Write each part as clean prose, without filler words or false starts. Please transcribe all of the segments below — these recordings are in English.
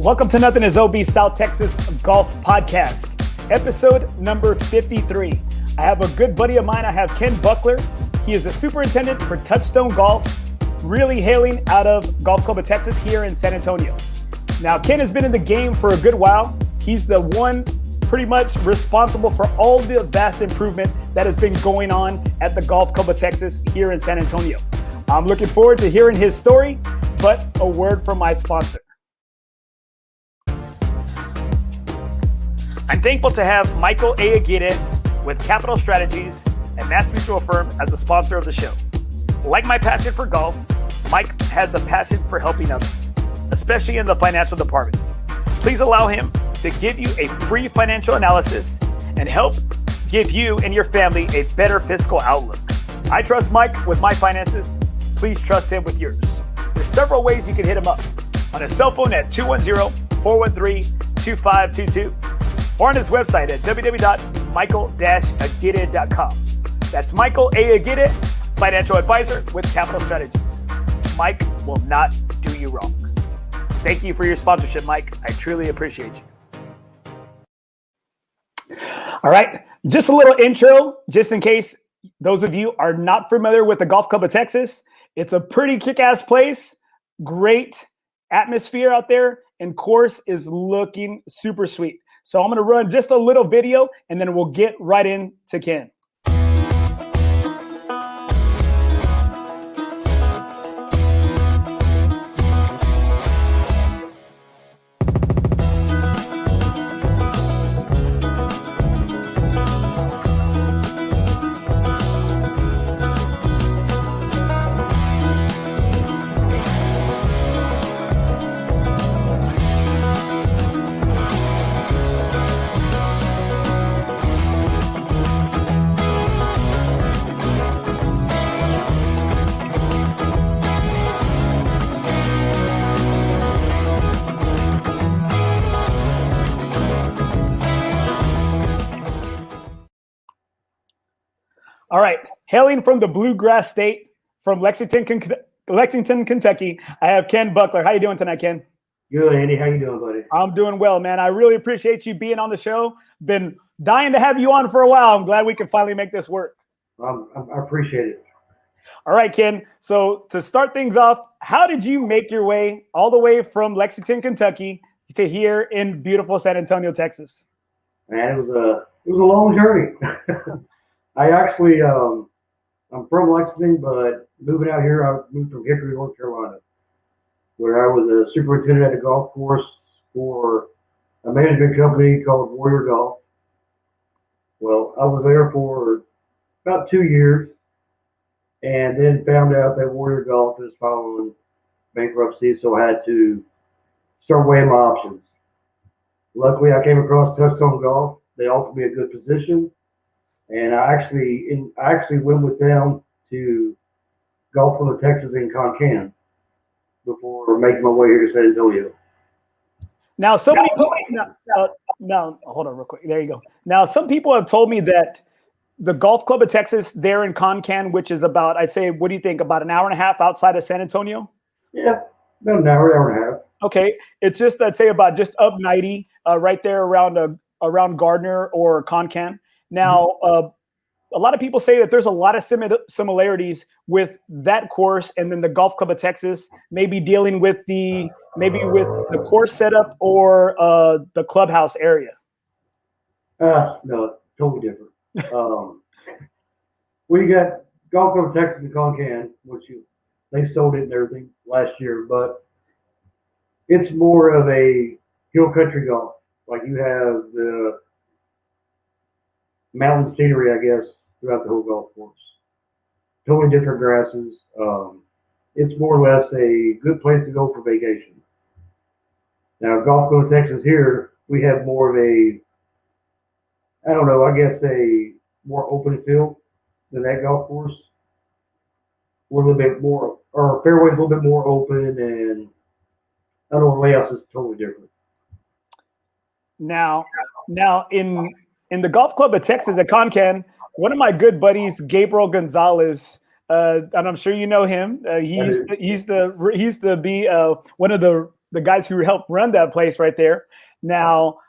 Welcome to NothingisOB South Texas Golf Podcast, episode number 53. I have a good buddy of mine. I have Ken Buckler. He is a superintendent for Touchstone Golf, really hailing out of Golf Club of Texas here in San Antonio. Now, Ken has been in the game for a good while. He's the one pretty much responsible for all the vast improvement that has been going on at the Golf Club of Texas here in San Antonio. I'm looking forward to hearing his story, but a word from my sponsor. I'm thankful to have Michael A. Aguirre with Capital Strategies and Mass Mutual Firm as a sponsor of the show. Like my passion for golf, Mike has a passion for helping others, especially in the financial department. Please allow him to give you a free financial analysis and help give you and your family a better fiscal outlook. I trust Mike with my finances. Please trust him with yours. There's several ways you can hit him up. On his cell phone at 210-413-2522 or on his website at www.michael-aguirre.com. That's Michael A. Aguirre, financial advisor with Capital Strategies. Mike will not do you wrong. Thank you for your sponsorship, Mike. I truly appreciate you. All right, just a little intro, just in case those of you are not familiar with the Golf Club of Texas. It's a pretty kick-ass place, great atmosphere out there, and course is looking super sweet. So I'm going to run just a little video, and then we'll get right into Ken. All right, hailing from the Bluegrass State, from Lexington, Kentucky, I have Ken Buckler. How you doing tonight, Ken? Good, Andy. How you doing, buddy? I'm doing well, man. I really appreciate you being on the show. Been dying to have you on for a while. I'm glad we can finally make this work. I appreciate it. All right, Ken. So to start things off, how did you make your way all the way from Lexington, Kentucky to here in beautiful San Antonio, Texas? Man, it was a long journey. I actually, I'm from Lexington, but moving out here, I moved from Hickory, North Carolina, where I was a superintendent at a golf course for a management company called Warrior Golf. Well, I was there for about 2 years, and then found out that Warrior Golf is filing bankruptcy, so I had to start weighing my options. Luckily, I came across Touchstone Golf. They offered me a good position. And I actually went with them to Golf Club of Texas in Concan before making my way here to San Antonio. Now, hold on real quick. There you go. Now, some people have told me that the Golf Club of Texas there in Concan, which is about, I'd say, what do you think, about an hour and a half outside of San Antonio? Yeah, about an hour and a half. Okay. It's just, I'd say, about just up 90, right there around Gardner or Concan. Now, a lot of people say that there's a lot of similarities with that course and then the Golf Club of Texas, maybe dealing with the course setup or the clubhouse area. No, totally different. We got Golf Club of Texas in Concan, which they sold it and everything last year, but it's more of a hill country golf. Like you have the mountain scenery, I guess, throughout the whole golf course. Totally different grasses. It's more or less a good place to go for vacation. Now, Golf Club of Texas here, we have more of a more open field than that golf course. We're a little bit more, our fairway's a little bit more open, and I don't know, layouts is totally different. Now in the Golf Club of Texas at Concan, one of my good buddies, Gabriel Gonzalez, and I'm sure you know him. He used to be one of the the guys who helped run that place right there. Now,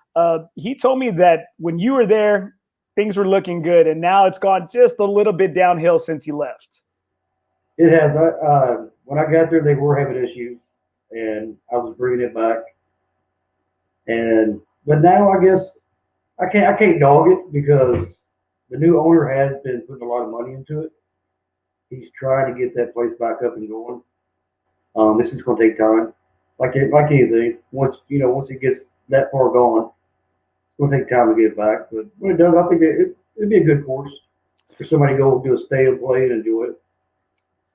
he told me that when you were there, things were looking good, and now it's gone just a little bit downhill since you left. It has. When I got there, they were having issues, and I was bringing it back. But now I guess I can't dog it because the new owner has been putting a lot of money into it. He's trying to get that place back up and going. This is going to take time, like anything. Once it gets that far gone, it's going to take time to get it back. But when it does, I think it'd be a good course for somebody to go do a stay and play and enjoy it.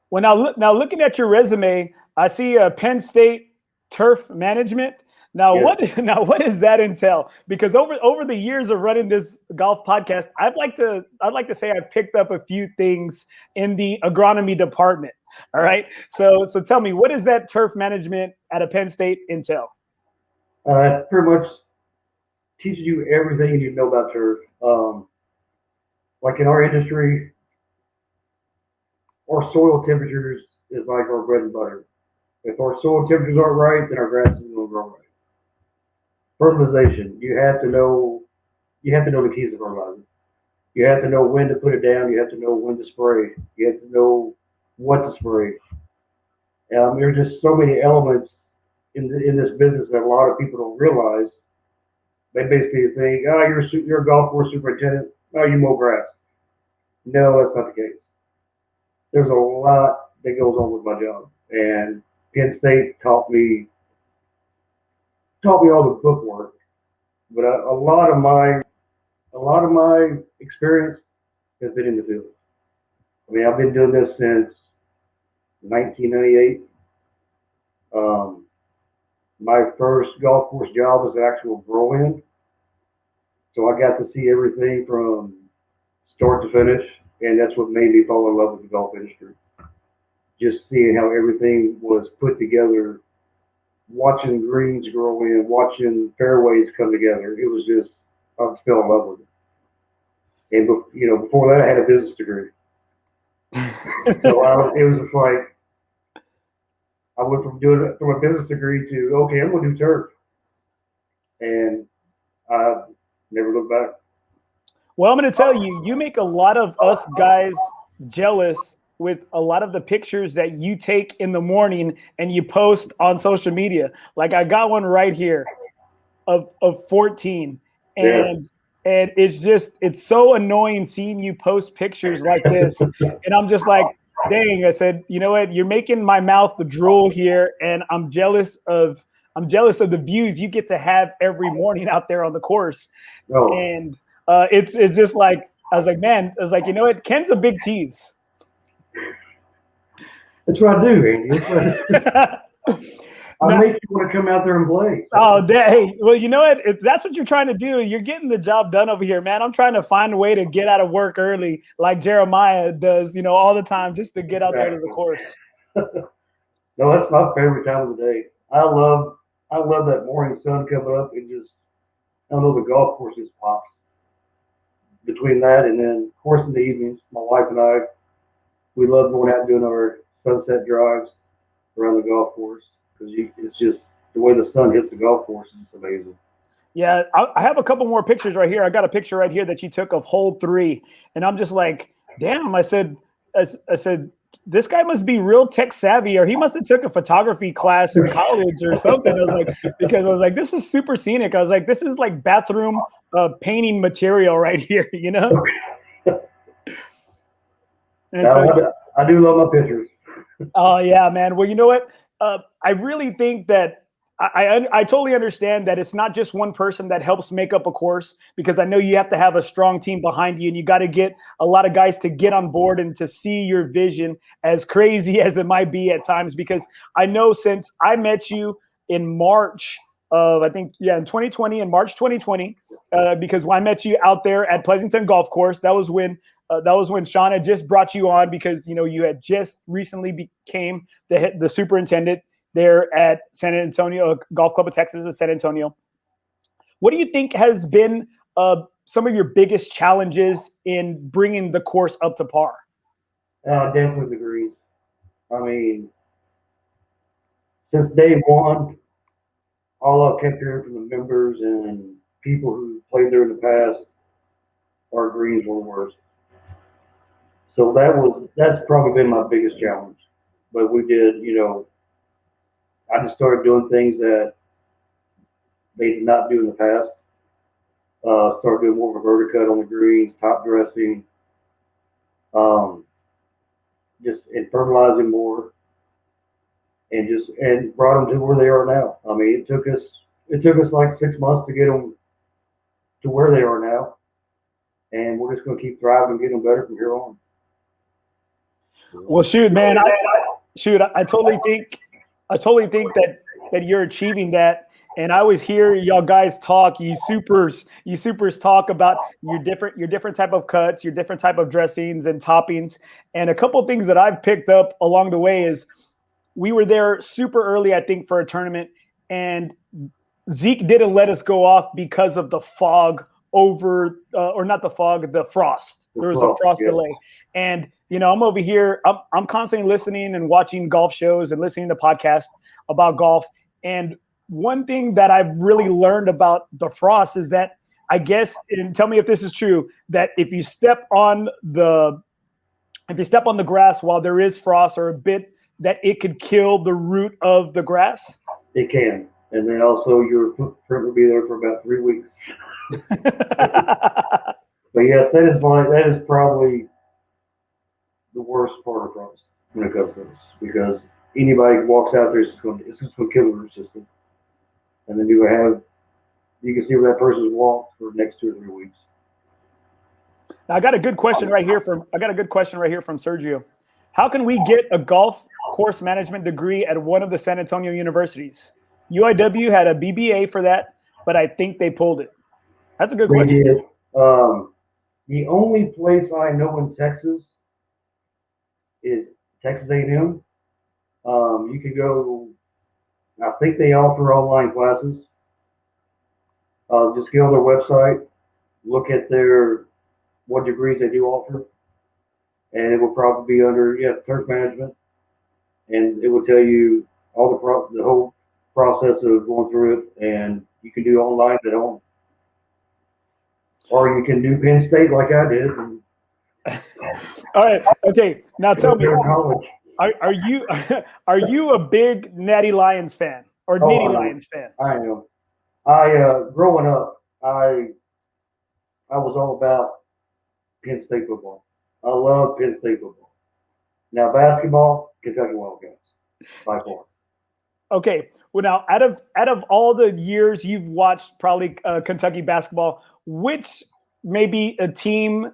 Well, now looking at your resume, I see Penn State turf management. Now, Yeah. what does that entail? Because over the years of running this golf podcast, I'd like to say I've picked up a few things in the agronomy department. All right. So tell me, what does that turf management at a Penn State entail? It pretty much teaches you everything you need to know about turf. Like in our industry, our soil temperatures is like our bread and butter. If our soil temperatures aren't right, then our grass isn't going to grow right. Fertilization, you have to know the keys of fertilizer. You have to know when to put it down. You have to know when to spray. You have to know what to spray. There's just so many elements in this business that a lot of people don't realize. They basically think, oh, you're a golf course superintendent. Oh, you mow grass. No, that's not the case. There's a lot that goes on with my job, and Penn State taught me all the book work, but a lot of my experience has been in the field. I mean, I've been doing this since 1998. My first golf course job was an actual grow-in, so I got to see everything from start to finish, and that's what made me fall in love with the golf industry. Just seeing how everything was put together, watching greens grow in, watching fairways come together. It was just, I just fell in love with it. And before that, I had a business degree. So it was just like I went from a business degree to, okay, I'm going to do turf, and I never looked back. Well, I'm going to tell you, you make a lot of us guys jealous with a lot of the pictures that you take in the morning and you post on social media. Like I got one right here of 14, and it's so annoying seeing you post pictures like this. And I'm just like, dang, I said, you know what? You're making my mouth drool here, and I'm jealous of the views you get to have every morning out there on the course. Oh. And it's just like, I was like, you know what? Ken's a big tease. That's what I do, Andy. I make you want to come out there and play. Oh, hey, well, you know what? If that's what you're trying to do, you're getting the job done over here, man. I'm trying to find a way to get out of work early, like Jeremiah does, all the time, just to get out there to the course. No, that's my favorite time of the day. I love that morning sun coming up and just, I don't know, the golf course just pops. Between that and then, of course, in the evenings, my wife and I, we love going out and doing our sunset drives around the golf course because it's just the way the sun hits the golf course is amazing. Yeah, I have a couple more pictures right here. I got a picture right here that you took of hole 3, and I'm just like, damn. I said, this guy must be real tech savvy, or he must have took a photography class in college or something. I was like, this is super scenic. I was like, this is like bathroom painting material right here, And so, I do love my pictures. Oh yeah, man. Well, you know what? I really think that I totally understand that it's not just one person that helps make up a course, because I know you have to have a strong team behind you, and you got to get a lot of guys to get on board and to see your vision, as crazy as it might be at times. Because I know since I met you in March of, I think, in 2020, in March 2020, because when I met you out there at Pleasanton Golf Course, that was when Sean had just brought you on, because you had just recently became the superintendent there at San Antonio Golf Club of Texas in San Antonio. What do you think has been some of your biggest challenges in bringing the course up to par? Definitely the greens. I mean, since day one, all I've kept hearing from the members and people who played there in the past, our greens were the worst. So that's probably been my biggest challenge. But we did, I just started doing things that they did not do in the past. Started doing more of a verticut on the greens, top dressing, um, just and fertilizing more, and brought them to where they are now. I mean, it took us like 6 months to get them to where they are now, and we're just going to keep thriving and getting them better from here on. Well, shoot, man, I totally think that you're achieving that. And I always hear y'all guys talk, you supers talk about your different type of cuts, your different type of dressings and toppings. And a couple of things that I've picked up along the way is we were there super early, I think, for a tournament, and Zeke didn't let us go off because of the fog the frost. There was a frost delay. And, I'm over here, I'm constantly listening and watching golf shows and listening to podcasts about golf. And one thing that I've really learned about the frost is that I guess, and tell me if this is true, that if you step on the grass while there is frost or a bit, that it could kill the root of the grass? It can. And then also your footprint will be there for about 3 weeks. But yes, that is probably the worst part of frost when it comes to this, because anybody who walks out there it's just going to kill the root system. And then you can see where that person's walked for the next 2 or 3 weeks. Now, I got a good question right here from Sergio. How can we get a golf course management degree at one of the San Antonio universities? UIW had a BBA for that, but I think they pulled it. That's a good question. Did. The only place I know in Texas is Texas A&M. You can go. I think they offer online classes. Just go on their website, look at what degrees they do offer, and it will probably be under turf management, and it will tell you all the whole process of going through it, and you can do online at home, or you can do Penn State like I did. All right. Okay. Now tell me. Are you a big Natty Lions fan or Nitty Lions fan? I am. Growing up, I was all about Penn State football. I love Penn State football. Now basketball, Kentucky Wildcats by far. Okay. Well, now out of all the years you've watched probably Kentucky basketball, which maybe a team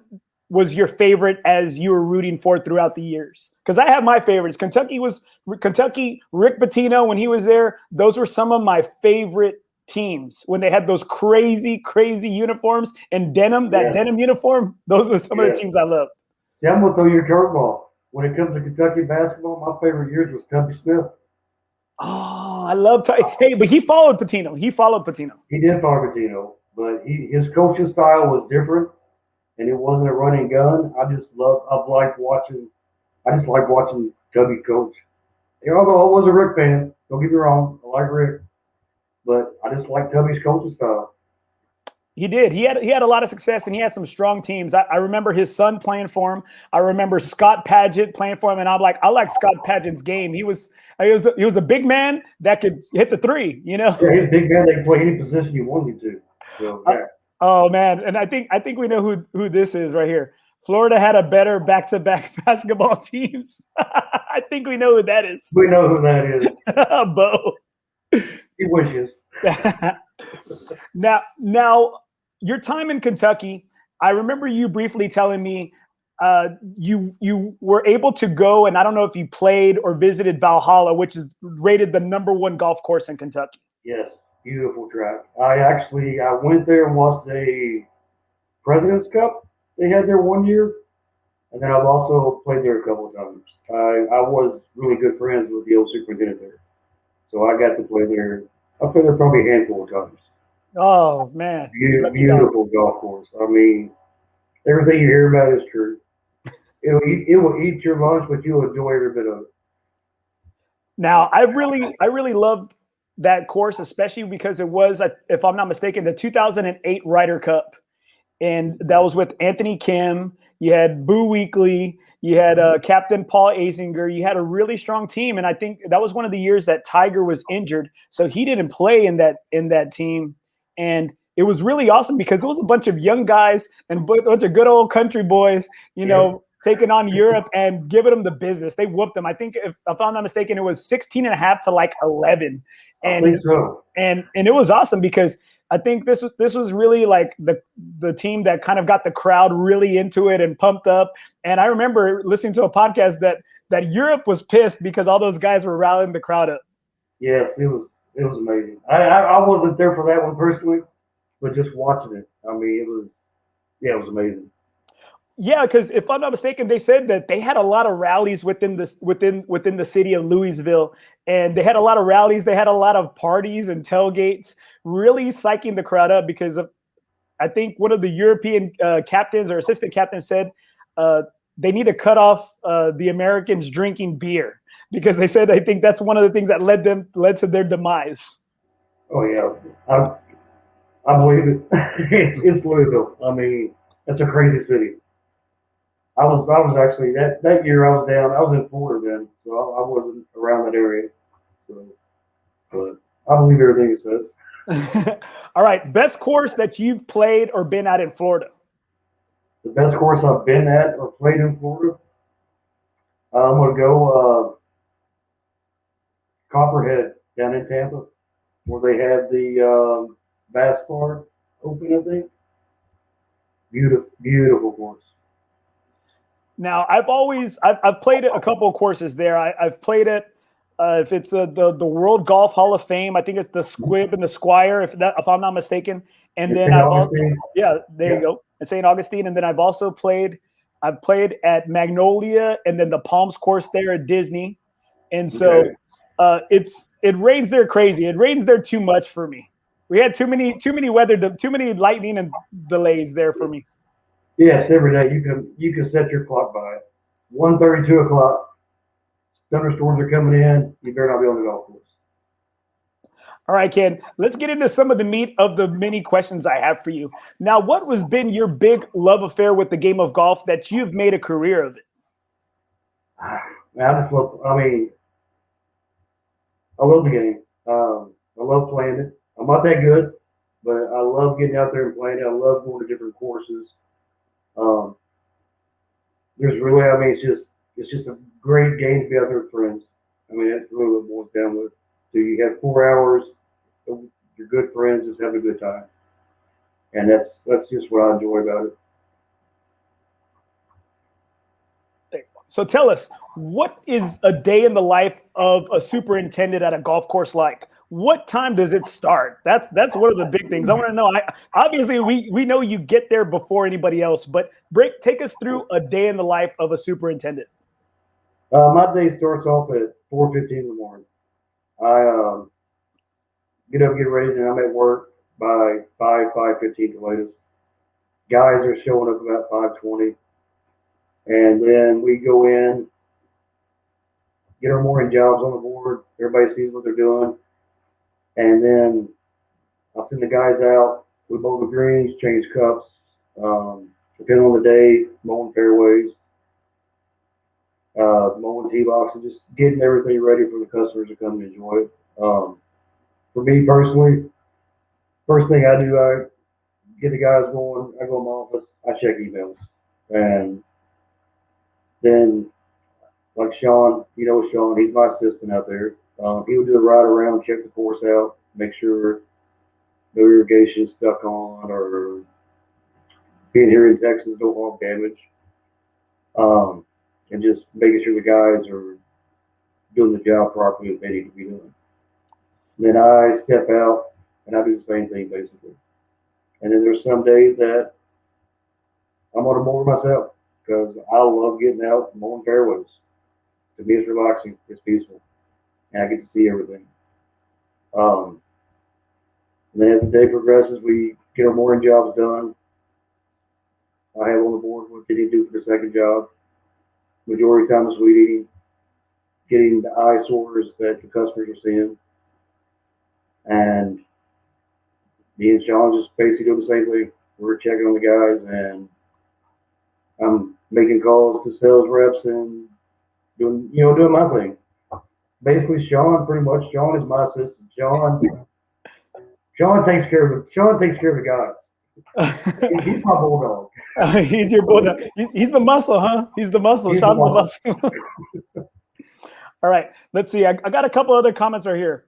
was your favorite as you were rooting for throughout the years? Because I have my favorites. Kentucky, Rick Pitino, when he was there, those were some of my favorite teams when they had those crazy, crazy uniforms and denim uniform. Those are some of the teams I love. Yeah, I'm going to throw you a curveball. When it comes to Kentucky basketball, my favorite years was Tubby Smith. Oh, I love Hey, but he followed Pitino. He did follow Pitino, but his coaching style was different. And it wasn't a running gun. I just like watching Tubby coach. Although I was a Rick fan, don't get me wrong, I like Rick, but I just like Tubby's coaching style. He did. He had a lot of success, and he had some strong teams. I remember his son playing for him. I remember Scott Padgett playing for him, and I like Scott Padgett's game. He was a big man that could hit the three. Yeah, he's a big man that can play any position you want him to. So, yeah. Oh man, and I think we know who this is right here. Florida had a better back-to-back basketball teams. I think we know who that is. We know who that is. Bo. He wishes. Now, your time in Kentucky, I remember you briefly telling me you were able to go, and I don't know if you played or visited Valhalla, which is rated the #1 golf course in Kentucky. Yes. Beautiful track. I went there and watched a President's Cup they had there one year, and then I've also played there a couple of times. I was really good friends with the old superintendent there, so I got to play there. I played there probably a handful of times. Oh man, beautiful golf course. I mean, everything you hear about is true. It will eat your lunch, but you'll enjoy every bit of it. Now, I really loved that course, especially because it was, if I'm not mistaken, the 2008 Ryder Cup. And that was with Anthony Kim. You had Boo Weekley. You had Captain Paul Azinger. You had a really strong team. And I think that was one of the years that Tiger was injured. So he didn't play in that team. And it was really awesome because it was a bunch of young guys and a bunch of good old country boys, taking on Europe and giving them the business. They whooped them. I think, if I'm not mistaken, it was 16 and a half to like 11. And, I think so. And it was awesome because I think this was really like the team that kind of got the crowd really into it and pumped up. And I remember listening to a podcast that Europe was pissed because all those guys were rallying the crowd up. Yeah, it was amazing. I wasn't there for that one personally, but just watching it, I mean, it was amazing. Yeah, because if I'm not mistaken, they said that they had a lot of rallies within the city of Louisville, and they had a lot of rallies. They had a lot of parties and tailgates, really psyching the crowd up because I think one of the European captains or assistant captains said they need to cut off the Americans drinking beer because they said I think that's one of the things that led to their demise. Oh yeah, I believe it. It's Louisville. I mean, that's a crazy city. I was actually that year I was down. I was in Florida then, so I wasn't around that area. So, but I believe everything it says. All right, best course that you've played or been at in Florida? The best course I've been at or played in Florida, I'm gonna go Copperhead down in Tampa, where they have the Bass Bar open. I think beautiful course. Now, I've played a couple of courses there. I've played it. If it's the World Golf Hall of Fame, I think it's the Squibb and the Squire, if I'm not mistaken. And then there you go, in St. Augustine. And then I've played at Magnolia and then the Palms course there at Disney. And so it rains there crazy. It rains there too much for me. We had too many lightning and delays there for me. Yes, every day you can set your clock by it. 1:30, 2 o'clock. Thunderstorms are coming in. You better not be on the golf course. All right, Ken, let's get into some of the meat of the many questions I have for you. Now, what has been your big love affair with the game of golf that you've made a career of it? I love the game. I love playing it. I'm not that good, but I love getting out there and playing it. I love going to different courses. It's just a great game to be out there with friends. I mean, that's really what it boils down with. So you have 4 hours, your good friends, just having a good time, and that's just what I enjoy about it. So tell us, what is a day in the life of a superintendent at a golf course like? What time does it start? That's one of the big things. I want to know. Obviously, we know you get there before anybody else, but take us through a day in the life of a superintendent. My day starts off at 4:15 in the morning. I get up, get ready, and I'm at work by 5:15 the latest. Guys are showing up about 5:20, and then we go in, get our morning jobs on the board. Everybody sees what they're doing. And then I'll send the guys out. We mow the greens, change cups, depending on the day, mowing fairways, mowing tee boxes, just getting everything ready for the customers to come and enjoy it. For me personally, first thing I do, I get the guys going. I go in my office. I check emails, and then like Sean, Sean, he's my assistant out there. He would do a ride around, check the course out, make sure no irrigation is stuck on, or being here in Texas don't want damage. And just making sure the guys are doing the job properly as they need to be doing. Then I step out and I do the same thing basically. And then there's some days that I'm on the mower myself because I love getting out and mowing fairways. To me, it's relaxing, it's peaceful, and I get to see everything. And then as the day progresses, we get our morning jobs done. I have on the board what they need to do for the second job. Majority of the time is weed eating, getting the eyesores that the customers are seeing. And me and Sean just basically do the same thing. We're checking on the guys, and I'm making calls to sales reps and doing my thing. Basically, Sean is my assistant. Sean takes care of the guys. He's my bulldog. He's your bulldog. He's the muscle, huh? He's the muscle. He's Sean's the the muscle. All right, let's see. I got a couple other comments right here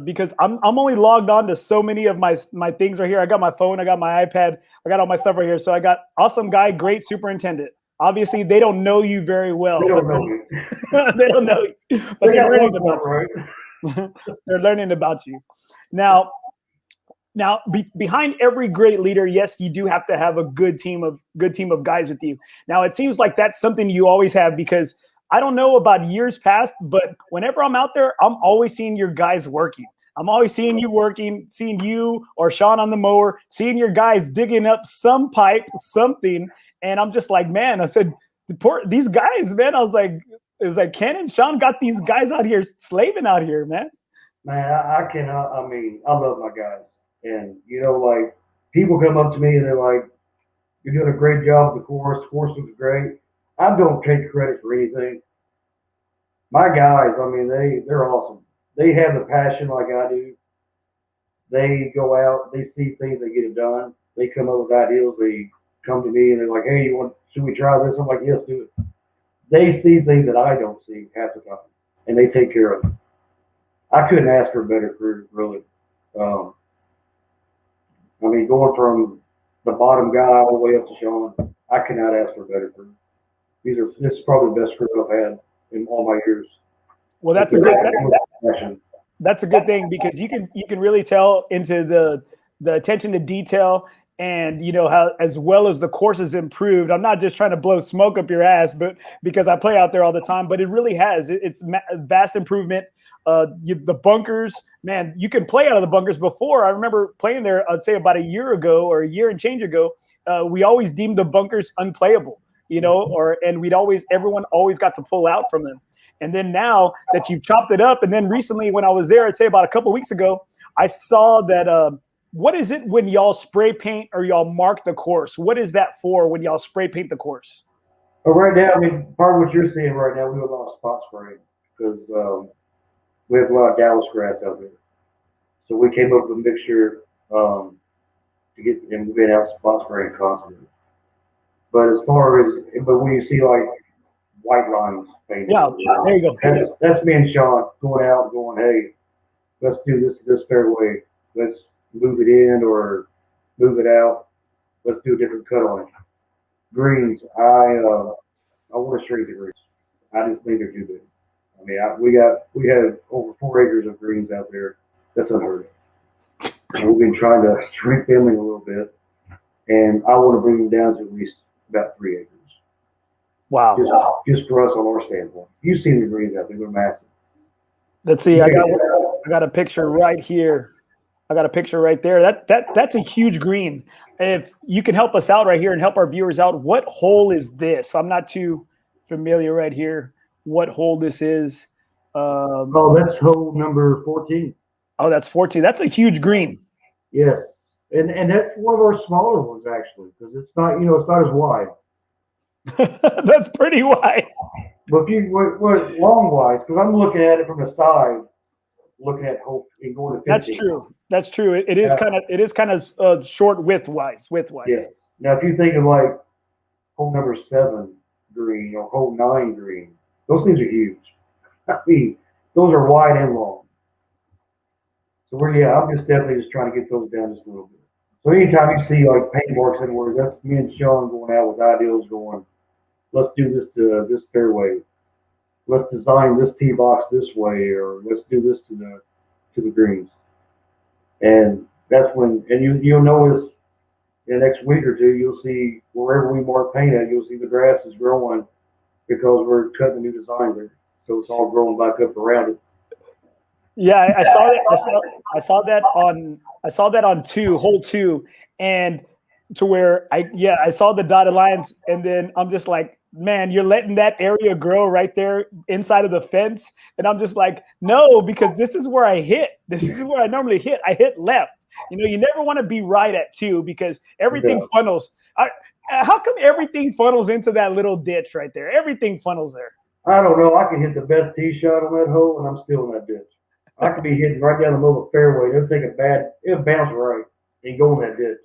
because I'm only logged on to so many of my things right here. I got my phone, I got my iPad, I got all my stuff right here. So I got awesome guy, great superintendent. Obviously, they don't know you very well. They don't know you. They don't know you, but they're learning about you. Right? They're learning about you. Now, behind every great leader, yes, you do have to have a good team of guys with you. Now, it seems like that's something you always have because I don't know about years past, but whenever I'm out there, I'm always seeing your guys working. I'm always seeing you working, seeing you or Sean on the mower, seeing your guys digging up some pipe, something. And I'm just like, man, I said, these guys, man, it's like Ken and Sean got these guys out here slaving out here, man. Man, I cannot, I love my guys. And, like, people come up to me and they're like, you're doing a great job with the course. The course looks great. I don't take credit for anything. My guys, they're awesome. They have the passion like I do. They go out, they see things, they get it done. They come up with ideas. They come to me and they're like, hey, should we try this? I'm like, yes, do it. They see things that I don't see half the time, and they take care of it. I couldn't ask for a better crew, really. Going from the bottom guy all the way up to Sean, I cannot ask for a better crew. This is probably the best crew I've had in all my years. Well, that's a good thing because you can really tell into the attention to detail and how as well as the course has improved. I'm not just trying to blow smoke up your ass, but because I play out there all the time, but it really has. It's vast improvement. The bunkers, man, you can play out of the bunkers. Before, I remember playing there, I'd say about a year ago or a year and change ago, we always deemed the bunkers unplayable, and everyone always got to pull out from them. And then now that you've chopped it up, and then recently when I was there, I'd say about a couple of weeks ago, I saw that, what is it when y'all spray paint or y'all mark the course? What is that for when y'all spray paint the course? Well, right now, part of what you're seeing right now, we have a lot of spot spraying because we have a lot of Dallas grass out there. So we came up with a mixture and we've been out spot spraying constantly. But when you see like white lines painted, there you go. That's me and Sean going out and going, hey, let's do this fairway. Let's move it in or move it out. Let's do a different cut on it. Greens, I want to shrink the greens. I just think they're too big. We have over 4 acres of greens out there. That's unheard of. And we've been trying to shrink them in a little bit, and I want to bring them down to at least about 3 acres. Wow. Just for us on our standpoint. You've seen the greens out there; they're massive. Let's see. I got a picture right here. I got a picture right there. That's a huge green. If you can help us out right here and help our viewers out, what hole is this? I'm not too familiar right here. What hole this is? That's hole number 14. Oh, that's 14. That's a huge green. Yeah, and that's one of our smaller ones actually, because it's not as wide. That's pretty wide. But long wide, because I'm looking at it from the side, looking at hope and going to 15. That's true. It is kind of short width wise. Yeah. Now, if you think of like hole number 7 green or hole 9 green, those things are huge. Those are wide and long. So I'm just definitely just trying to get those down just a little bit. So anytime you see like paint marks anywhere, that's me and Sean going out with ideals going, let's do this to this fairway. Let's design this tee box this way, or let's do this to the greens. And that's when, and you'll notice in the next week or two, you'll see wherever we mark paint at, you'll see the grass is growing because we're cutting a new design there. So it's all growing back up around it. Yeah, I saw that. I saw that on hole 2, and to where I saw the dotted lines, and then I'm just like, man, you're letting that area grow right there inside of the fence. And I'm just like, no, because this is where I hit. This is where I normally hit. I hit left. You never want to be right at 2 because everything funnels. How come everything funnels into that little ditch right there? Everything funnels there. I don't know. I can hit the best tee shot on that hole, and I'm still in that ditch. I could be hitting right down the middle of the fairway. It'll take it'll bounce right and go in that ditch.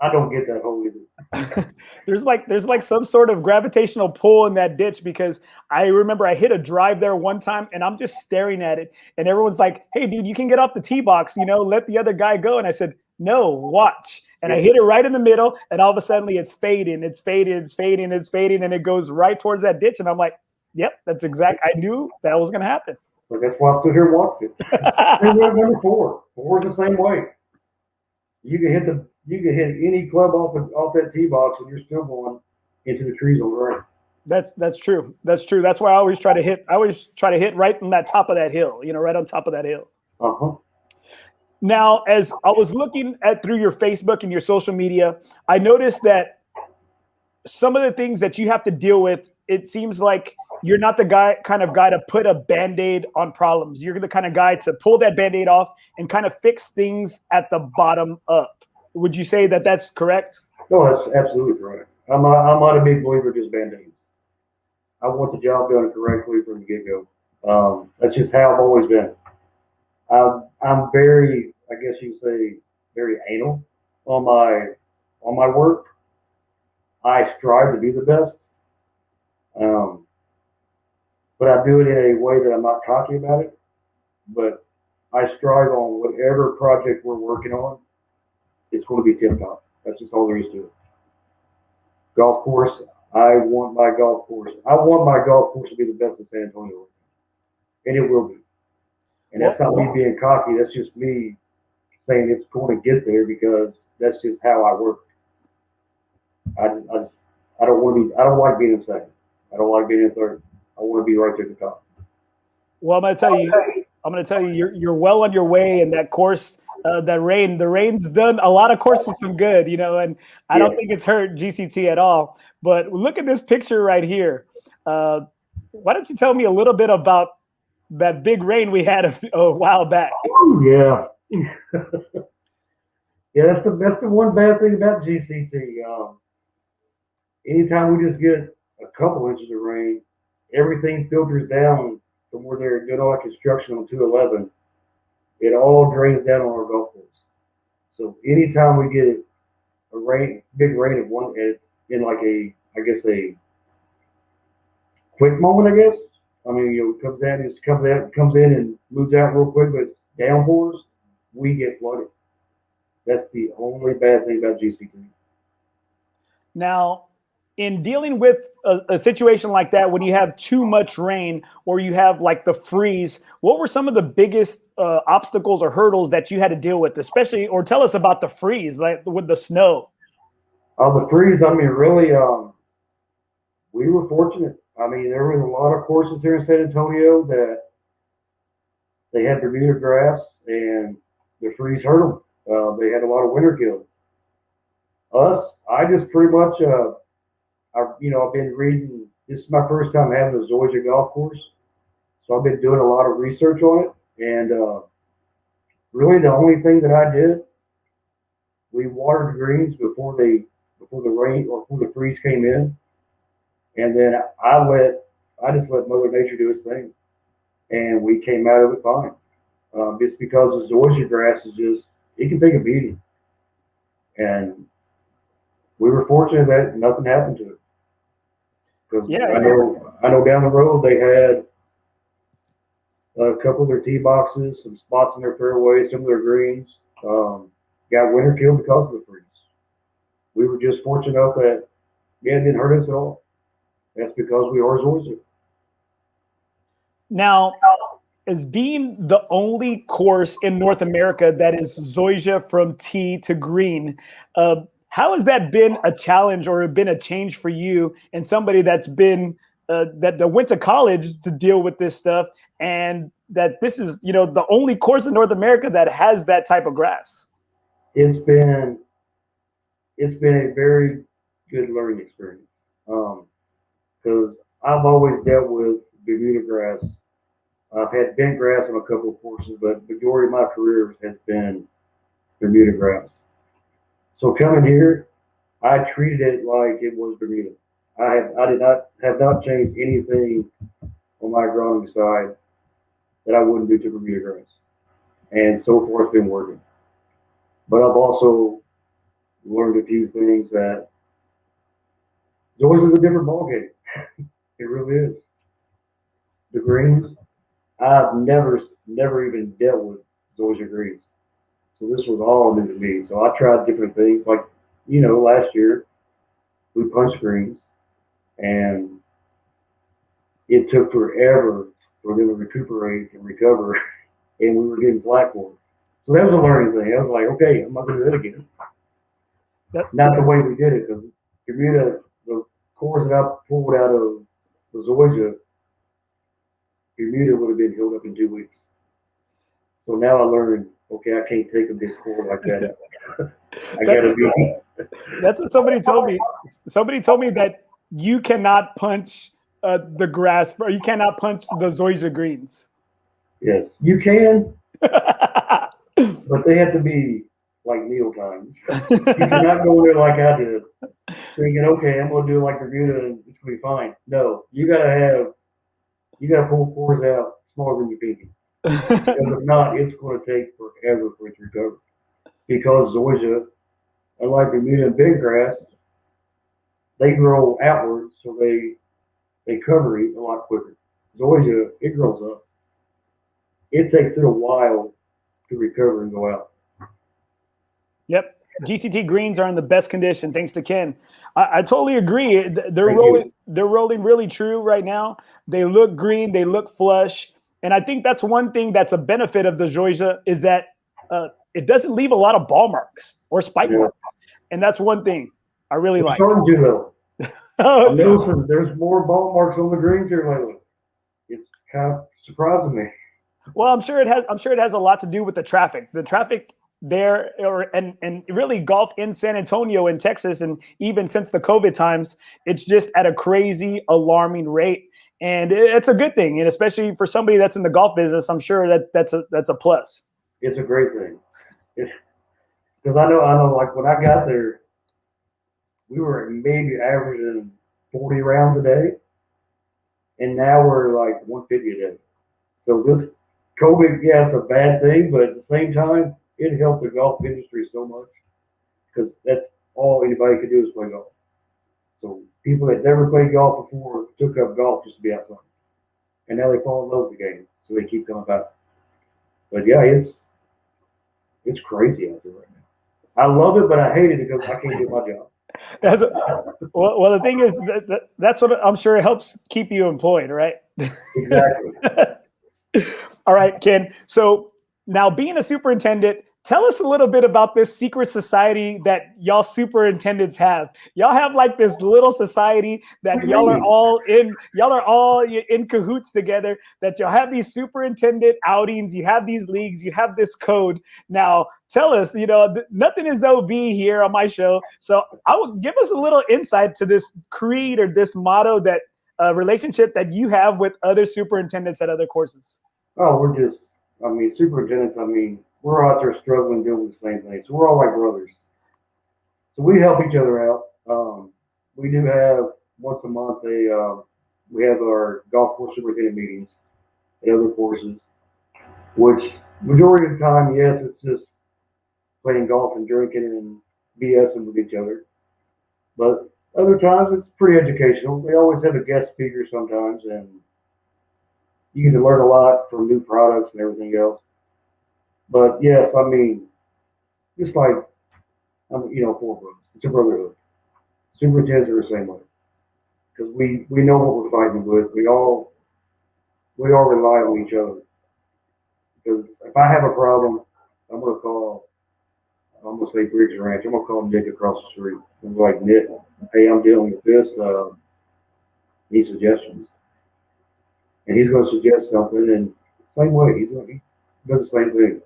I don't get that hole either. There's like some sort of gravitational pull in that ditch, because I remember I hit a drive there one time and I'm just staring at it and everyone's like, hey dude, you can get off the tee box, let the other guy go. And I said, no, watch. And I hit it right in the middle and all of a sudden it's fading, and it goes right towards that ditch. And I'm like, yep, that's exact. I knew that was going to happen. But that's why I stood here and watched it. And number 4. 4 is the same way. You can hit any club off that tee box, and you're still going into the trees on the right. That's true. That's true. That's why I always try to hit. Right on that top of that hill. Right on top of that hill. Now, as I was looking through your Facebook and your social media, I noticed that some of the things that you have to deal with, it seems like you're not the kind of guy to put a Band-Aid on problems. You're the kind of guy to pull that Band-Aid off and kind of fix things at the bottom up. Would you say that that's correct? No, that's absolutely correct. I'm not a big believer of just Band-Aids. I want the job done correctly from the get-go. That's just how I've always been. I'm very, I guess you say, very anal on my work. I strive to be the best. But I do it in a way that I'm not cocky about it. But I strive on whatever project we're working on. It's going to be tip-top. That's just all there is to it. Golf course, I want my golf course to be the best in San Antonio. And it will be. And that's not me being cocky. That's just me saying it's going to get there because that's just how I work. I don't like being in second. I don't like being in third. I want to be right there at the top. Well, I'm going to tell you, you're well on your way, and that course, the rain's done a lot of courses some good, and I don't think it's hurt GCT at all. But look at this picture right here. Why don't you tell me a little bit about that big rain we had a while back? Oh, yeah. Yeah, that's the one bad thing about GCT. Anytime we just get a couple inches of rain, everything filters down from where they're doing all that construction on 211. It all drains down on our golf course. So anytime we get big rain in like a quick moment, I guess. I mean, it comes in and moves out real quick, but it's downpours, we get flooded. That's the only bad thing about GCT. Now, in dealing with a situation like that, when you have too much rain or you have like the freeze, what were some of the biggest obstacles or hurdles that you had to deal with, especially, or tell us about the freeze, like with the snow? The freeze, I mean, really, we were fortunate. I mean, there was a lot of courses here in San Antonio that they had Bermuda grass and the freeze hurt them. They had a lot of winter kill. I just pretty much, I've been reading. This is my first time having a Zoysia golf course, so I've been doing a lot of research on it. And really, the only thing that I did, we watered the greens before the rain or before the freeze came in, and then I just let Mother Nature do its thing, and we came out of it fine. Just because the Zoysia grass it can take a beating, and we were fortunate that nothing happened to it. Because I know down the road they had a couple of their tee boxes, some spots in their fairways, some of their greens got winter killed because of the freeze. We were just fortunate enough that it didn't hurt us at all. That's because we are Zoysia. Now, as being the only course in North America that is Zoysia from tee to green, how has that been a challenge or been a change for you and somebody that's been that went to college to deal with this stuff, and that this is the only course in North America that has that type of grass? It's been a very good learning experience. Because I've always dealt with Bermuda grass. I've had bent grass on a couple of courses, but the majority of my career has been Bermuda grass. So coming here, I treated it like it was Bermuda. I did not have not changed anything on my agronomy side that I wouldn't do to Bermuda grass, and so far it's been working. But I've also learned a few things that Zoysia is a different ballgame. It really is. The greens, I've never even dealt with Zoysia greens, so this was all new to me. So I tried different things, like last year we punched greens, and it took forever for them to recuperate and recover, and we were getting flack for it. So that was a learning thing. I was like, okay, I'm not going to do that again. Not the way we did it, because Bermuda, the cores that I pulled out of the Zoysia, Bermuda would have been healed up in 2 weeks. So now I learned, okay, I can't take a big core like that. I got to be. That's what somebody told me. Somebody told me that you cannot punch the grass, or you cannot punch the Zoysia greens. Yes, you can, but they have to be like meal times. You cannot go there like I did, thinking, okay, I'm going to do it like Bermuda and it's going to be fine. No, you got to pull cores out smaller than your pinky. Because if not, it's going to take forever for it to recover. Because Zoysia, unlike Bermuda and big grass, they grow outwards, so they cover it a lot quicker. Zoysia, it grows up. It takes it a while to recover and go out. Yep. GCT greens are in the best condition, thanks to Ken. I totally agree. They're rolling really true right now. They look green, they look flush. And I think that's one thing that's a benefit of the Zoysia is that it doesn't leave a lot of ball marks or spike marks. And that's one thing I really like. Starting to, though. I'm noticing there's more ball marks on the greens here lately. It's kind of surprising me. Well, I'm sure it has a lot to do with the traffic. The traffic there, and really golf in San Antonio in Texas, and even since the COVID times, it's just at a crazy, alarming rate. And it's a good thing, and especially for somebody that's in the golf business, I'm sure that's a plus. It's a great thing. Because I know, like when I got there, we were maybe averaging 40 rounds a day, and now we're like 150 a day. So this COVID, yeah, it's a bad thing, but at the same time, it helped the golf industry so much because that's all anybody could do is play golf. So people that never played golf before took up golf just to be outside, and now they fall in love with the game, so they keep coming back. But yeah, it's crazy out there right now. I love it, but I hate it because I can't do my job. Well, the thing is that's what I'm sure it helps keep you employed, right? Exactly. All right, Ken. So now being a superintendent, tell us a little bit about this secret society that y'all superintendents have. Y'all have like this little society that y'all are all in cahoots together, that y'all have these superintendent outings, you have these leagues, you have this code. Now tell us, nothing is OB here on my show. So I will give us a little insight to this creed or this motto, that relationship that you have with other superintendents at other courses. Oh, superintendents, we're out there struggling doing the same thing. So we're all like brothers. So we help each other out. We do have once a month we have our golf course superintendent meetings at other courses, which majority of the time, yes, it's just playing golf and drinking and BSing with each other. But other times it's pretty educational. They always have a guest speaker sometimes, and you can learn a lot from new products and everything else. But yes, just like four brothers. It's a brotherhood. Superintendents are the same way because we know what we're fighting with. We all rely on each other. Because if I have a problem, I'm gonna say Briggs Ranch. I'm gonna call Nick across the street and be like, Nick, hey, I'm dealing with this. Need suggestions, and he's gonna suggest something. And same way, he does the same thing.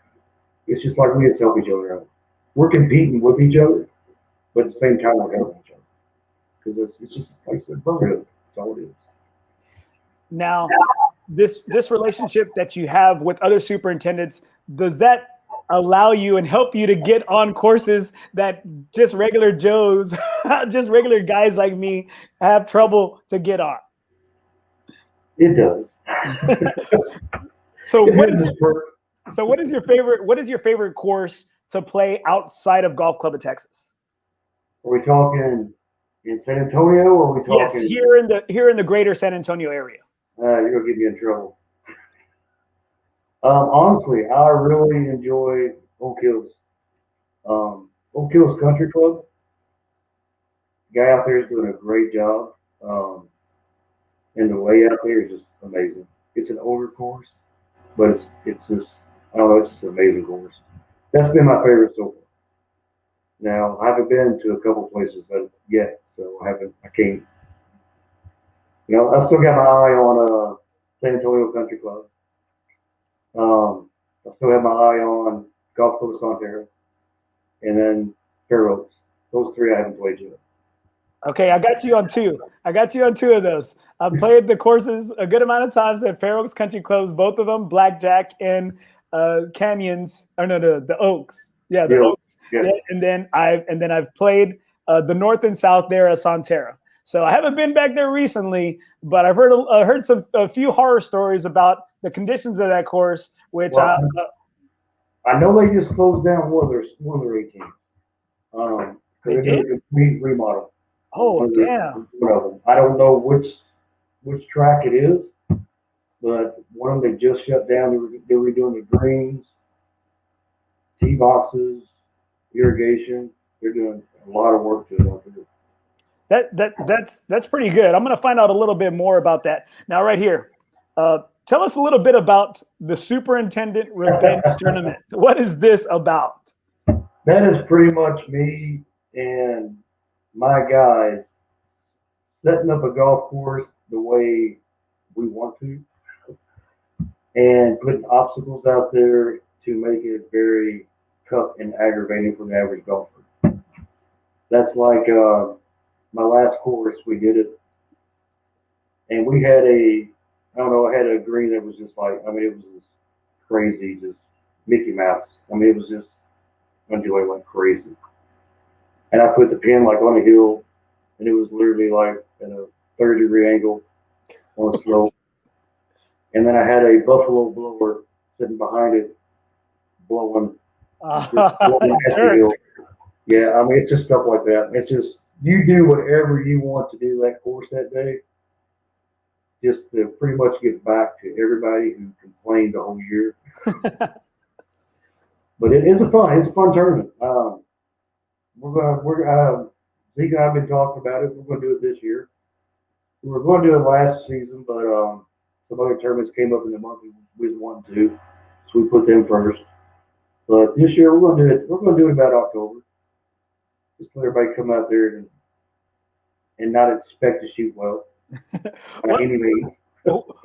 It's just like we just help each other out. We're competing with each other, but at the same time, we're helping each other. because it's just a place that brotherhood. That's all it is. Now, this relationship that you have with other superintendents, does that allow you and help you to get on courses that just regular Joes, just regular guys like me have trouble to get on? It does. So what is your favorite course to play outside of Golf Club of Texas? Are we talking in San Antonio, or are we talking? Yes, here in the greater San Antonio area. You're gonna get me in trouble. Honestly, I really enjoy Oak Hills. Oak Hills Country Club. The guy out there is doing a great job. And the layout there is just amazing. It's an older course, but it's just, I don't know, it's just an amazing course. That's been my favorite so far. Now, I haven't been to a couple places yet, so I can't. I still got my eye on San Antonio Country Club. I still have my eye on Golf Club of Sonterra, and then Fair Oaks. Those three I haven't played yet. Okay, I got you on two. I got you on two of those. I played the courses a good amount of times at Fair Oaks Country Clubs, both of them, Blackjack and Canyons. Or no, the Oaks. Yeah, the Oaks. Yeah. And then I've played the North and South there at Sonterra. So I haven't been back there recently, but I've heard a few horror stories about the conditions of that course, which I know they just closed down one of their 18s. They did a complete remodel. Oh, damn! I don't know which track it is, but one of them they just shut down. They were doing the greens, tee boxes, irrigation. They're doing a lot of work to it. That's pretty good. I'm going to find out a little bit more about that. Now, right here, tell us a little bit about the Superintendent Revenge Tournament. What is this about? That is pretty much me and my guys setting up a golf course the way we want to, and putting obstacles out there to make it very tough and aggravating for the average golfer. That's like my last course, we did it, and we had I had a green that was just like, it was just crazy, just Mickey Mouse. It was just undulating like crazy. And I put the pin like on a hill, and it was literally like at a 30-degree angle on a slope. And then I had a buffalo blower sitting behind it, blowing at the hill. Yeah, it's just stuff like that. It's just, you do whatever you want to do that course that day, just to pretty much give back to everybody who complained the whole year. But it's a fun tournament. Zeke and I have been talking about it. We're going to do it this year. We were going to do it last season, but some other tournaments came up in the month we was wanting to, so we put them first. But this year we're going to do it. We're going to do it about October. Just let everybody come out there and not expect to shoot well by any means.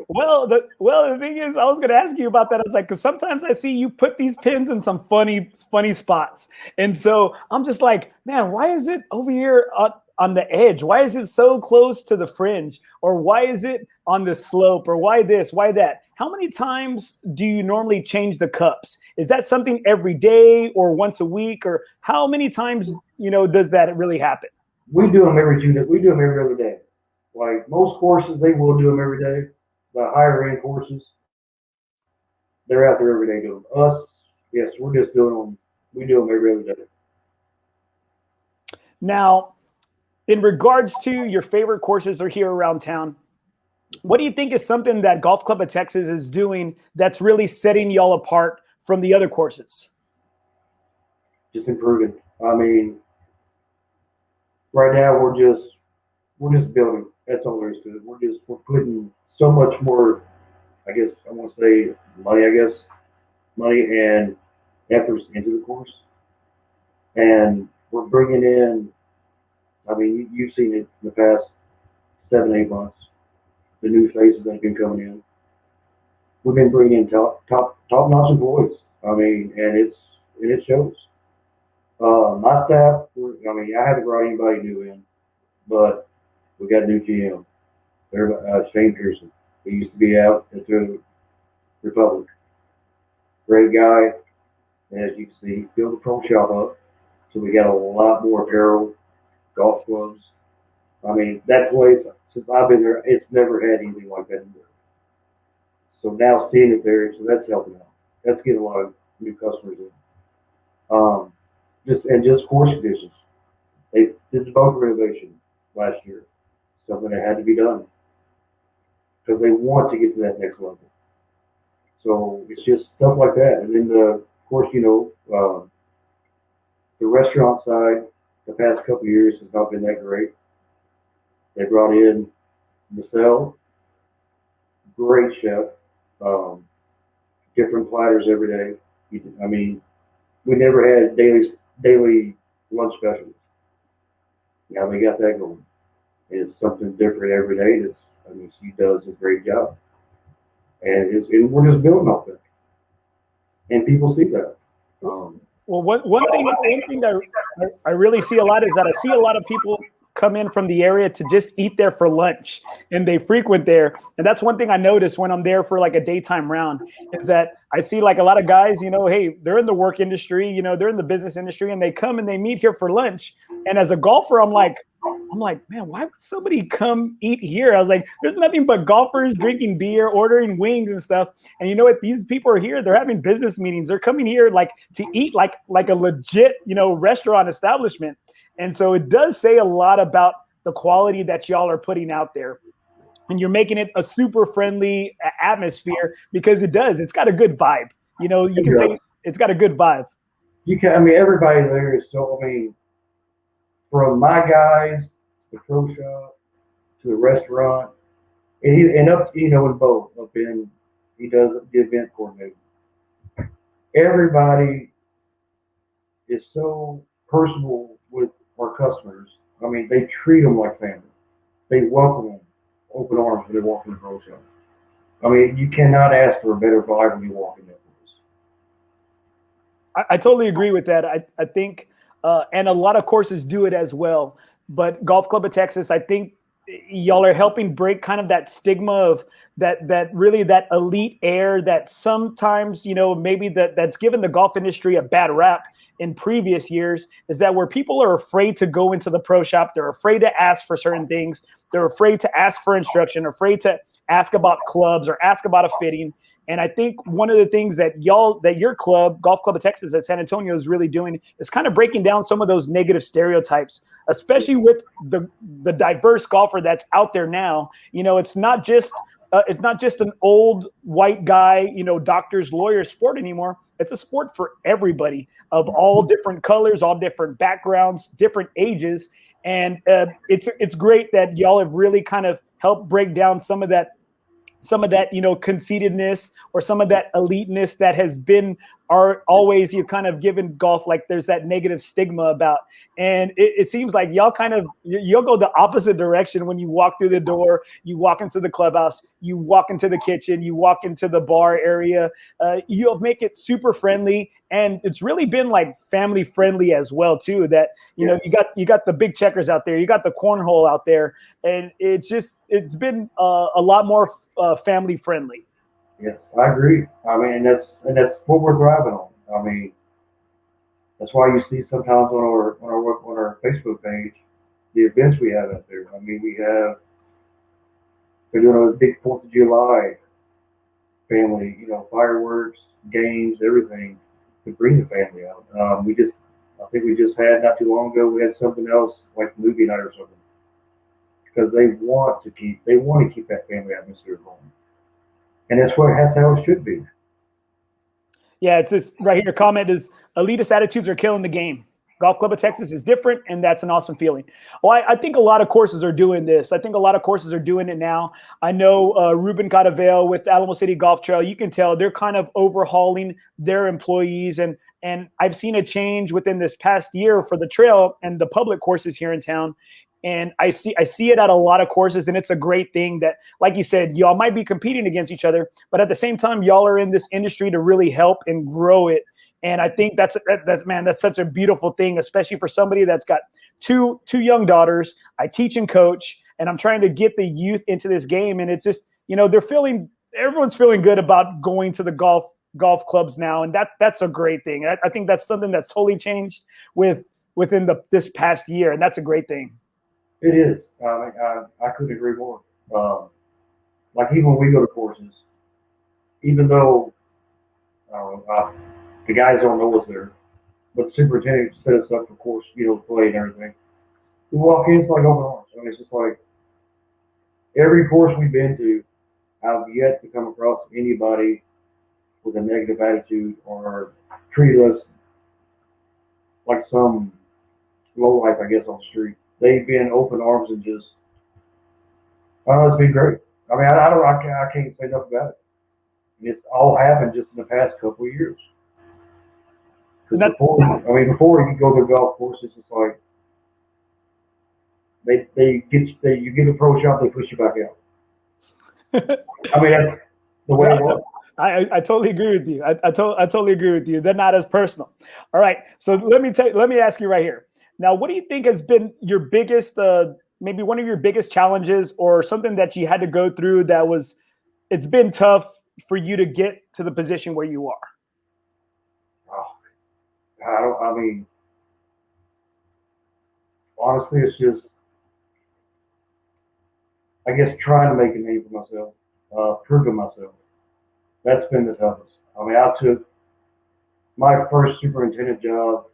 Well, the thing is, I was going to ask you about that. I was like, because sometimes I see you put these pins in some funny spots. And so I'm just like, man, why is it over here on the edge? Why is it so close to the fringe? Or why is it on the slope? Or why this? Why that? How many times do you normally change the cups? Is that something every day or once a week? Or how many times, does that really happen? We do them every 2 days. We do them every other day. Like most courses, they will do them every day. The higher end courses, they're out there every day doing them. Us, yes, we're just doing them. We do them every other day. Now, in regards to your favorite courses are here around town, what do you think is something that Golf Club of Texas is doing that's really setting y'all apart from the other courses? Just improving. Right now we're just building. That's all there is to it. We're putting so much more, I guess I want to say money and efforts into the course. And we're bringing in, you've seen it in the past 7-8 months, the new faces that have been coming in. We've been bringing in top-notch employees. And it shows. My staff, I haven't brought anybody new in, but We got a new GM. Shane Pearson. He used to be out at the Republic. Great guy. And as you can see, he filled the pro shop up. So we got a lot more apparel, golf clubs. I mean, that place, since I've been there, it's never had anything like that in there. So now seeing it there, so that's helping out. That's getting a lot of new customers in. Just course conditions. They did the boat renovation last year, something that had to be done because they want to get to that next level. So it's just stuff like that. And then of course, the restaurant side, the past couple of years has not been that great. They brought in Michelle, great chef, different platters every day. I mean, we never had daily lunch specials. Now they got that going. It's something different every day. She does a great job, and we're just building off that, and people see that. Well, one thing that I really see a lot is that I see a lot of people come in from the area to just eat there for lunch, and they frequent there. And that's one thing I notice when I'm there for like a daytime round is that I see like a lot of guys, hey, they're in the work industry, they're in the business industry, and they come and they meet here for lunch. And as a golfer, I'm like, man, why would somebody come eat here? I was like, there's nothing but golfers drinking beer, ordering wings and stuff. And you know what? These people are here. They're having business meetings. They're coming here like to eat like a legit, restaurant establishment. And so it does say a lot about the quality that y'all are putting out there. And you're making it a super friendly atmosphere because it does. It's got a good vibe. You can say it's got a good vibe. Everybody there is so, from my guys, the pro shop, to the restaurant, and up, in both. He does the event coordinator. Everybody is so personal with our customers. They treat them like family. They welcome them open arms when they walk in the pro shop. You cannot ask for a better vibe when you walk in that place. I totally agree with that. I think, and a lot of courses do it as well. But Golf Club of Texas, I think y'all are helping break kind of that stigma of that really that elite air that sometimes, maybe that's given the golf industry a bad rap in previous years, is that where people are afraid to go into the pro shop. They're afraid to ask for certain things. They're afraid to ask for instruction, afraid to ask about clubs or ask about a fitting. And I think one of the things that your club, Golf Club of Texas at San Antonio, is really doing is kind of breaking down some of those negative stereotypes, especially with the diverse golfer that's out there now. It's not just an old white guy, doctors, lawyers sport anymore. It's a sport for everybody of all different colors, all different backgrounds, different ages. And it's great that y'all have really kind of helped break down some of that, conceitedness or some of that eliteness that has been always kind of given golf, like there's that negative stigma about. And it seems like y'all go the opposite direction when you walk through the door, you walk into the clubhouse, you walk into the kitchen, you walk into the bar area. You'll make it super friendly. And it's really been like family friendly as well too, that, you got the big checkers out there, you got the cornhole out there, and it's been a lot more family friendly. Yes, I agree. And that's what we're driving on. That's why you see sometimes on our Facebook page the events we have out there. We're doing a big 4th of July family, fireworks, games, everything to bring the family out. I think we just had not too long ago, we had something else like movie night or something, because they want to keep that family atmosphere going. And that's how it should be. Yeah, it's this right here. Comment is elitist attitudes are killing the game. Golf Club of Texas is different, and that's an awesome feeling. Well, I think a lot of courses are doing this. I think a lot of courses are doing it now. I know Ruben Cadavale with Alamo City Golf Trail, you can tell they're kind of overhauling their employees. And I've seen a change within this past year for the trail and the public courses here in town. And I see it at a lot of courses, and it's a great thing that, like you said, y'all might be competing against each other, but at the same time, y'all are in this industry to really help and grow it. And I think that's such a beautiful thing, especially for somebody that's got two young daughters. I teach and coach, and I'm trying to get the youth into this game. And it's just, everyone's feeling good about going to the golf clubs now, and that's a great thing. I think that's something that's totally changed within this past year, and that's a great thing. It is. I couldn't agree more. Like even when we go to courses, even though the guys don't know us there, but the superintendent set us up for course, play and everything. We walk in, it's like open arms. I mean, it's just like every course we've been to, I've yet to come across anybody with a negative attitude or treated us like some low life, I guess, on the street. They've been open arms and just, it's been great. I mean, I can't say enough about it. And it's all happened just in the past couple of years. Because before you go to a golf course, it's just like you get a pro shot, they push you back out. I mean, that's the way it was. I totally agree with you. I totally agree with you. They're not as personal. All right. So let me ask you right here. Now, what do you think has been your biggest, maybe one of your biggest challenges, or something that you had to go through it's been tough for you to get to the position where you are? I mean, honestly, it's just, I guess, trying to make a name for myself, proving myself. That's been the toughest. I mean, I took my first superintendent job,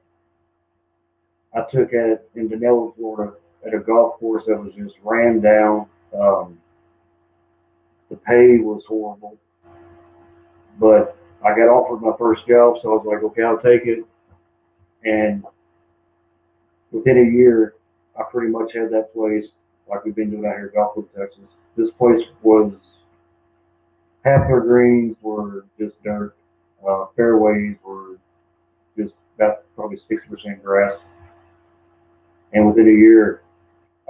I took in Danelle, Florida, at a golf course that was just ran down. The pay was horrible, but I got offered my first job, so I was like, okay, I'll take it. And within a year, I pretty much had that place like we've been doing out here in Gulfport, Texas. This place was, half their greens were just dirt. Fairways were just about probably 60% grass. And within a year,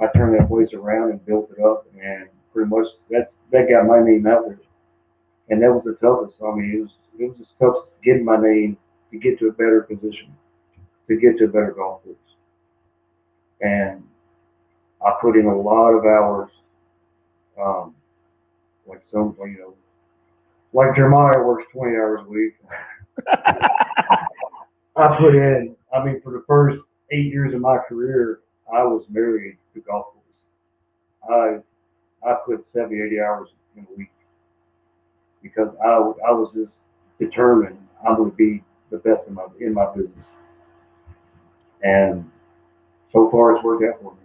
I turned that place around and built it up, and pretty much that got my name out there. And that was the toughest. I mean, it was just tough getting my name to get to a better position, to get to a better golf course. And I put in a lot of hours, like Jeremiah works 20 hours a week. I put in, I mean, for the first 8 years of my career, I was married to golf course. I put 70, 80 hours in a week because I was just determined I'm going to be the best in my business. And so far it's worked out for me.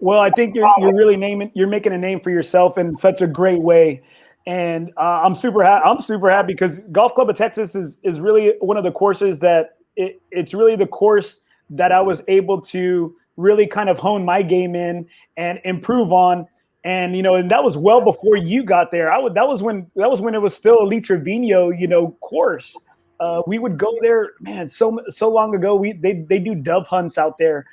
Well, I think you're making a name for yourself in such a great way. And I'm super happy because Golf Club of Texas is really one of the courses that it's really the course that I was able to really kind of hone my game in and improve on. And, and that was well before you got there. That was when it was still a Lee Trevino, course. We would go there, man, so long ago. They do dove hunts out there.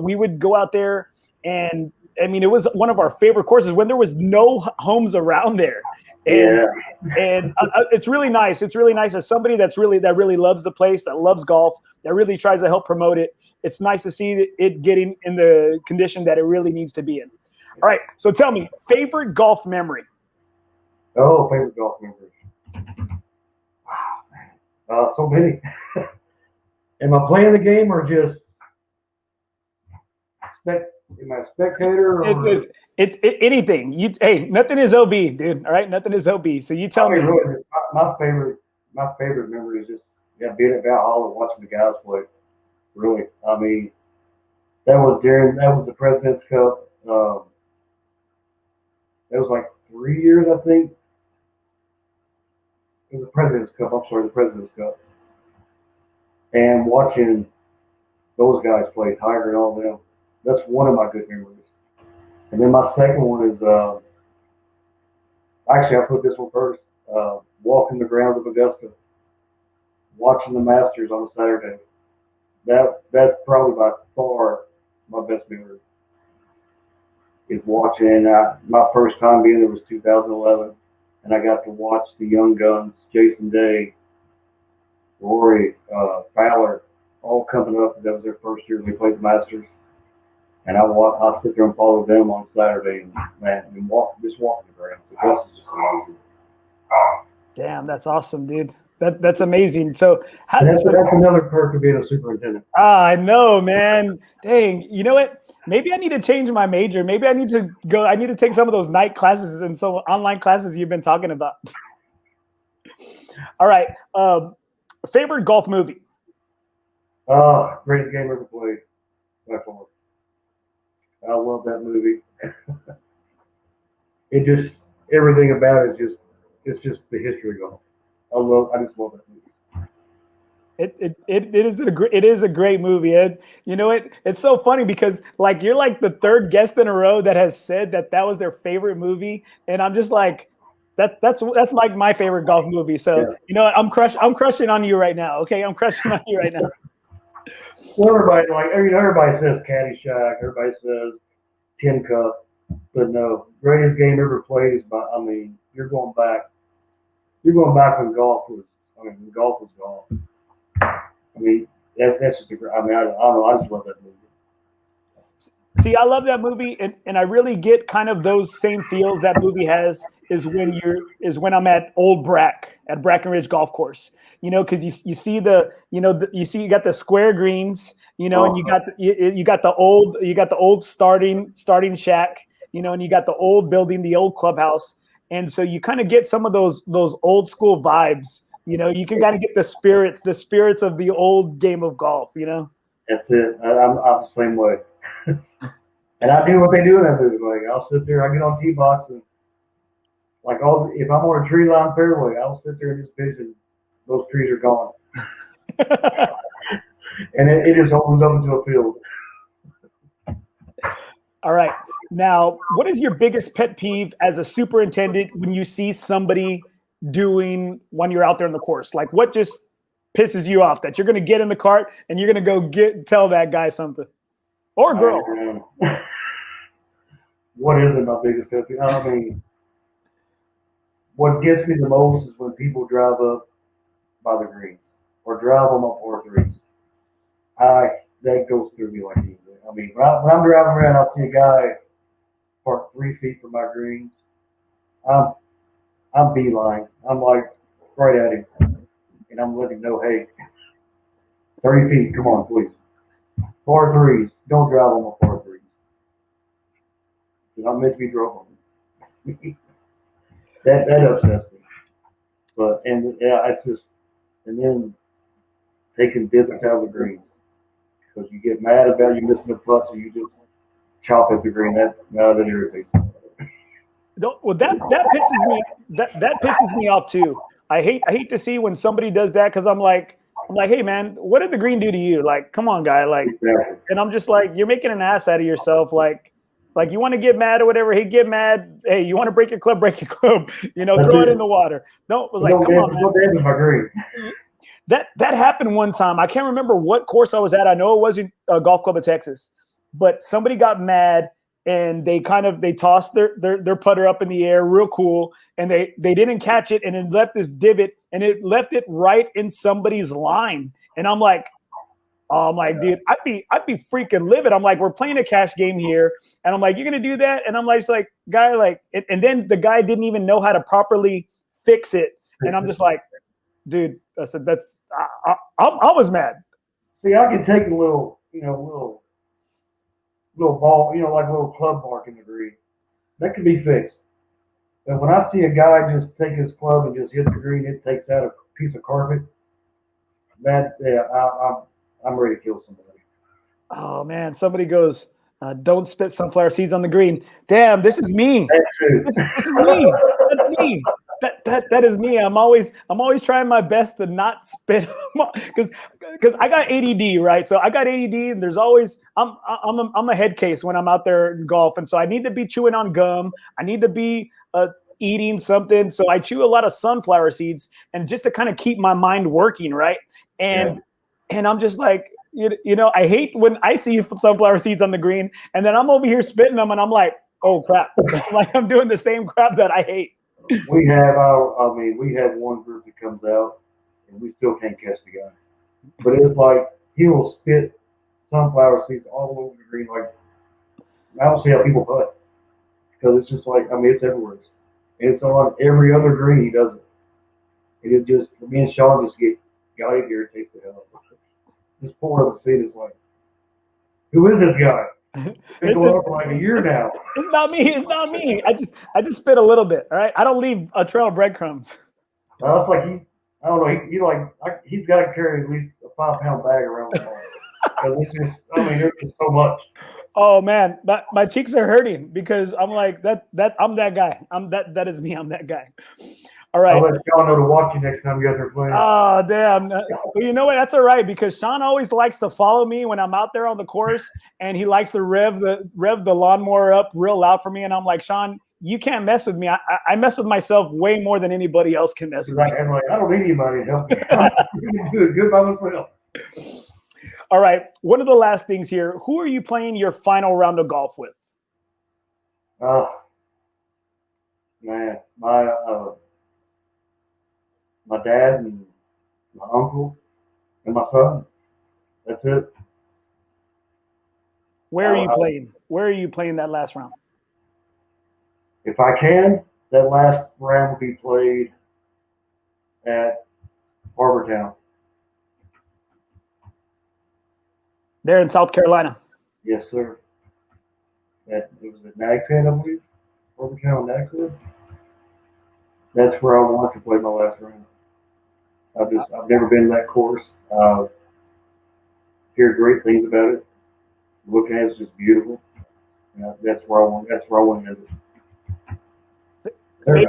We would go out there, and I mean, it was one of our favorite courses when there was no homes around there. And it's really nice. It's really nice as somebody that really loves the place, that loves golf, that really tries to help promote it. It's nice to see it getting in the condition that it really needs to be in. All right. So tell me, favorite golf memory. Oh, favorite golf memory. Wow, man. So many. Am I playing the game or just am I a spectator? Or? It's anything. Hey, nothing is OB, dude. All right, nothing is OB. So you tell me. Really, my favorite memory is just being at Valhalla and watching the guys play. Really, I mean, that was the President's Cup. That was like 3 years, I think. It was the President's Cup. I'm sorry, the President's Cup. And watching those guys play, Tiger and all them, that's one of my good memories. And then my second one is, actually I put this one first, walking the grounds of Augusta, watching the Masters on a Saturday. That's probably by far my best memory. Is watching, my first time being there was 2011, and I got to watch the young guns, Jason Day, Rory, Fowler, all coming up. That was their first year they played the Masters. And I'll sit there and follow them on Saturday and just walking the grounds. The bus is just amazing. Damn, that's awesome, dude. That's amazing. So That's another perk of being a superintendent. I know, man. Dang, you know what? Maybe I need to change my major. Maybe I need to take some of those night classes and some online classes you've been talking about. All right. Favorite golf movie? Greatest game ever played. By far. I love that movie. Everything about it's just the history of golf. I just love that movie. It is a great movie. It's so funny because like you're like the third guest in a row that has said that was their favorite movie, and I'm just like that's like my favorite golf movie. So yeah. You know what? I'm crushing on you right now. Okay, I'm crushing on you right now. Well, everybody says Caddyshack, everybody says Tin Cup, but no, greatest game ever played is you're going back when golf was golf. That's just I don't know. I just love that movie. See, I love that movie, and I really get kind of those same feels that movie has is when I'm at Old Brackenridge Golf Course. You know, because you see you got the square greens, and you got the old starting shack, and you got the old building, the old clubhouse, and so you kind of get some of those old school vibes. You can kind of get the spirits of the old game of golf. That's it. I'm the same way. And I do what they do in that movie. Like I'll sit there, I get on tee box, and if I'm on a tree line fairway, I'll sit there and just vision those trees are gone, and it just opens up into a field. All right, now what is your biggest pet peeve as a superintendent when you see somebody doing when you're out there in the course? Like what just pisses you off that you're going to get in the cart and you're going to go tell that guy something or girl? What is my biggest pet peeve? What gets me the most is when people drive up by the greens or drive on my par threes. That goes through me like anything. When I'm driving around, I'll see a guy park 3 feet from my greens. I'm beeline. I'm like right at him, and I'm letting him know, hey, 30 feet, come on, please. Par threes, don't drive on my par threes. I'm meant to be drove on. that upsets me. And then taking divots out of the green because you get mad about you missing the putt, so you just chop at the green. That irritates me. Well, that pisses me. That pisses me off too. I hate to see when somebody does that because I'm like, hey man, what did the green do to you? Like, come on, guy. Like, exactly. And I'm just like, you're making an ass out of yourself. Like you want to get mad or whatever. Hey, get mad. Hey, you want to break your club? Break your club. Throw it in the water. Come on, man. That happened one time. I can't remember what course I was at. I know it wasn't a golf club in Texas, but somebody got mad. And they tossed their putter up in the air real cool, and they didn't catch it, and it left this divot, and it left it right in somebody's line. And I'm like, dude, I'd be freaking livid. I'm like, we're playing a cash game here, and I'm like, you're gonna do that? And I'm like, guy, and then the guy didn't even know how to properly fix it, and I'm just like, dude, I said I was mad. See, I can take a little ball, like a little club mark in the green. That can be fixed. But when I see a guy just take his club and just hit the green, it takes out a piece of carpet. I'm ready to kill somebody. Oh man, somebody goes, don't spit sunflower seeds on the green. Damn, this is me. This is me. That's me. That is me. I'm always trying my best to not spit because I got ADD, right? So I got ADD, and there's always I'm a head case when I'm out there in golf, and so I need to be chewing on gum. I need to be eating something, so I chew a lot of sunflower seeds, and just to kind of keep my mind working, right? And I'm just like, I hate when I see sunflower seeds on the green, and then I'm over here spitting them, and I'm like, oh crap, like I'm doing the same crap that I hate. We have one group that comes out, and we still can't catch the guy. But it's like he will spit sunflower seeds all over the green, like I don't see how people putt because it's just like, I mean, it's everywhere. And it's on every other green he does it. And it just, me and Sean just got irritated the hell out of it. This poor other seat is like, who is this guy? Been going on for like a year now. It's not me. It's not me. I just spit a little bit. All right. I don't leave a trail of breadcrumbs. It's like I don't know. He's got to carry at least a 5-pound bag around the ball. Because it's just, I mean, there's just so much. Oh man, my cheeks are hurting because I'm like that I'm that guy. That is me. I'm that guy. All right. I'll let y'all know to watch you next time you guys are playing. Oh damn! Well, you know what? That's all right because Sean always likes to follow me when I'm out there on the course, and he likes to rev the lawnmower up real loud for me. And I'm like, Sean, you can't mess with me. I mess with myself way more than anybody else can mess with me. I'm like, I don't need anybody to help me. I'm doing good by myself. All right. One of the last things here. Who are you playing your final round of golf with? Man, my dad and my uncle and my son. That's it. Where are you playing? Where are you playing that last round? If I can, that last round will be played at Harbortown. There in South Carolina. Yes, sir. It was at Nag's Head, I believe. Harbortown, Nag's Head. That's where I want to play my last round. I've never been to that course. Hear great things about it. Looking at it's just beautiful. That's where I want. That's where I want to visit.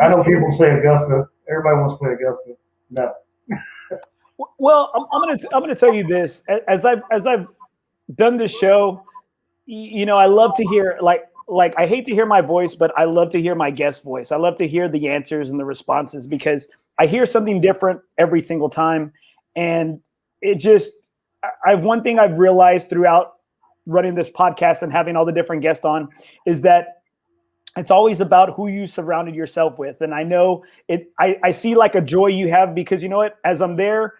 I know people say Augusta. Everybody wants to play Augusta. No. Well, I'm gonna tell you this. As I've done this show, you know, I love to hear like I hate to hear my voice, but I love to hear my guest voice. I love to hear the answers and the responses because I hear something different every single time, and it just one thing I've realized throughout running this podcast and having all the different guests on is that it's always about who you surrounded yourself with. And I know it, I see like a joy you have because you know what, as I'm there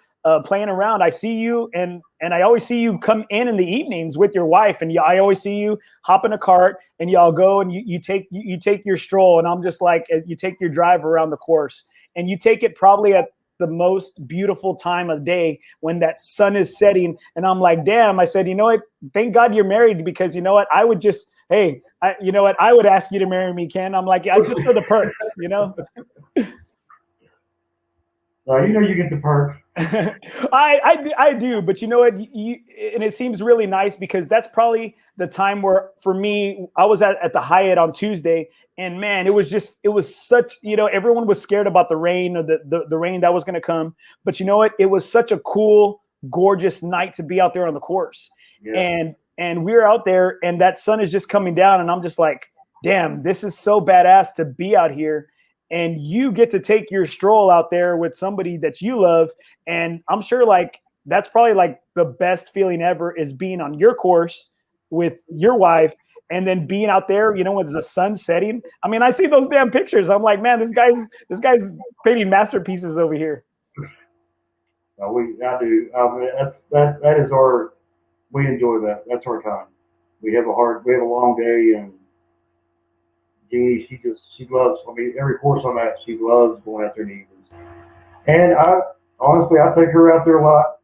playing around, I see you and I always see you come in the evenings with your wife. And I always see you hop in a cart and y'all go and you take your stroll. And I'm just like, you take your drive around the course and you take it probably at the most beautiful time of day when that sun is setting. And I'm like, damn, I said, you know what? Thank God you're married because you know what? I would just, hey, you know what? I would ask you to marry me, Ken. I'm like, I just for the perks, you know? You know you get the perks. I do, but you know what? And it seems really nice because that's probably the time where, for me, I was at the Hyatt on Tuesday, and man, it was such, you know, everyone was scared about the rain or the rain that was going to come. But you know what? It was such a cool, gorgeous night to be out there on the course. Yeah. And we were out there, and that sun is just coming down, and I'm just like, damn, this is so badass to be out here. And you get to take your stroll out there with somebody that you love. And I'm sure like that's probably like the best feeling ever is being on your course with your wife and then being out there, you know, when the sun's setting. I mean, I see those damn pictures. I'm like, man, this guy's painting masterpieces over here. I do. That is our, we enjoy that. That's our time. We have a long day, and Jeannie, she loves, I mean, every course I'm at, she loves going out there in the evenings. And honestly, I take her out there a lot,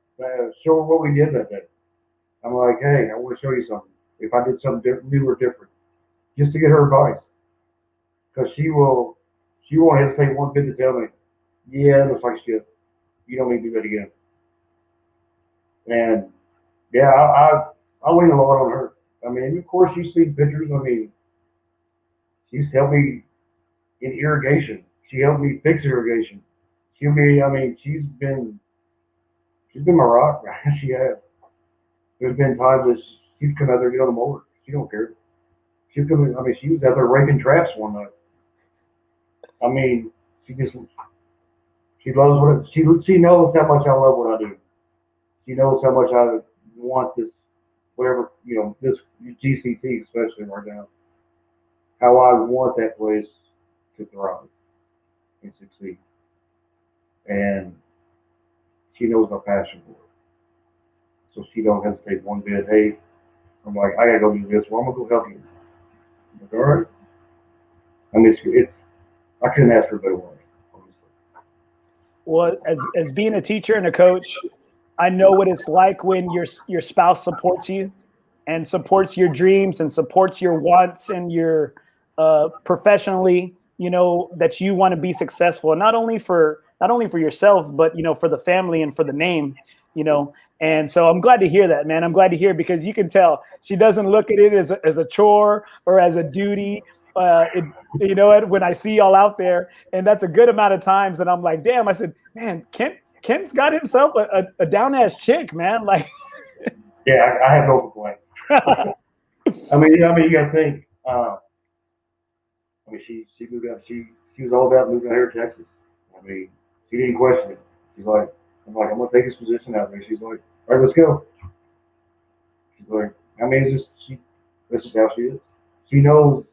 show her what we did that day. I'm like, hey, I want to show you something. If I did something new or different, just to get her advice. Because she won't hesitate one bit to tell me, yeah, it looks like shit. You don't need to do that again. And yeah, I lean a lot on her. I mean, of course, you see pictures. I mean, she's helped me in irrigation. She helped me fix irrigation. She's been my rock, right? She has. There's been times that she'd come out there and get on the mower. She don't care. She'd come in, I mean, she was out there raking traps one night. I mean, she loves she knows how much I love what I do. She knows how much I want this, whatever, you know, this GCT especially right now. How I want that place to thrive and succeed. And she knows my passion for it. So she don't hesitate one bit. Hey, I'm like, I gotta go do this. Well, I'm gonna go help you. All right. I mean, it's I couldn't ask for a better wife. Well, as being a teacher and a coach, I know what it's like when your spouse supports you and supports your dreams and supports your wants and your professionally, that you want to be successful, and not only for yourself, but for the family and for the name, And so I'm glad to hear that, man. I'm glad to hear, because you can tell she doesn't look at it as a chore or as a duty. When I see y'all out there, and that's a good amount of times, and I'm like, damn. I said, man, Ken's got himself a down ass chick, man. Like, yeah, I have no complaint. I mean, you got to think. She moved out. She was all about moving out here to Texas. I mean, she didn't question it. She's like, I'm gonna take this position out there. She's like, all right, let's go. She's like, I mean, it's just this is how she is. She knows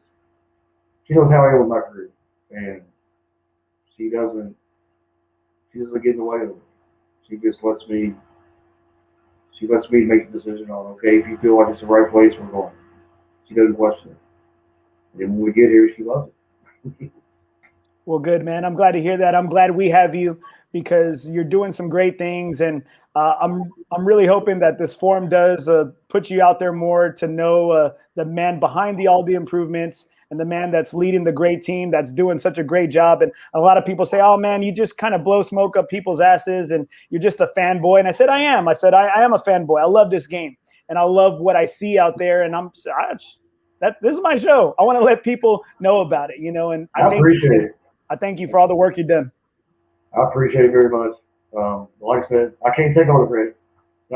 how I am with my career, and she doesn't get in the way of it. She just lets me make the decision on, okay, if you feel like it's the right place, we're going. She doesn't question it. And when we get here, she loves it. Well, good, man. I'm glad to hear that. I'm glad we have you, because you're doing some great things, and I'm really hoping that this forum does put you out there more to know the man behind all the improvements, and the man that's leading the great team that's doing such a great job. And a lot of people say, oh, man, you just kind of blow smoke up people's asses and you're just a fanboy. And I said, I am. I said, I am a fanboy. I love this game, and I love what I see out there. And this is my show. I want to let people know about it, and I appreciate it. I thank you for all the work you've done. I appreciate it very much. Like I said, I can't take all the credit.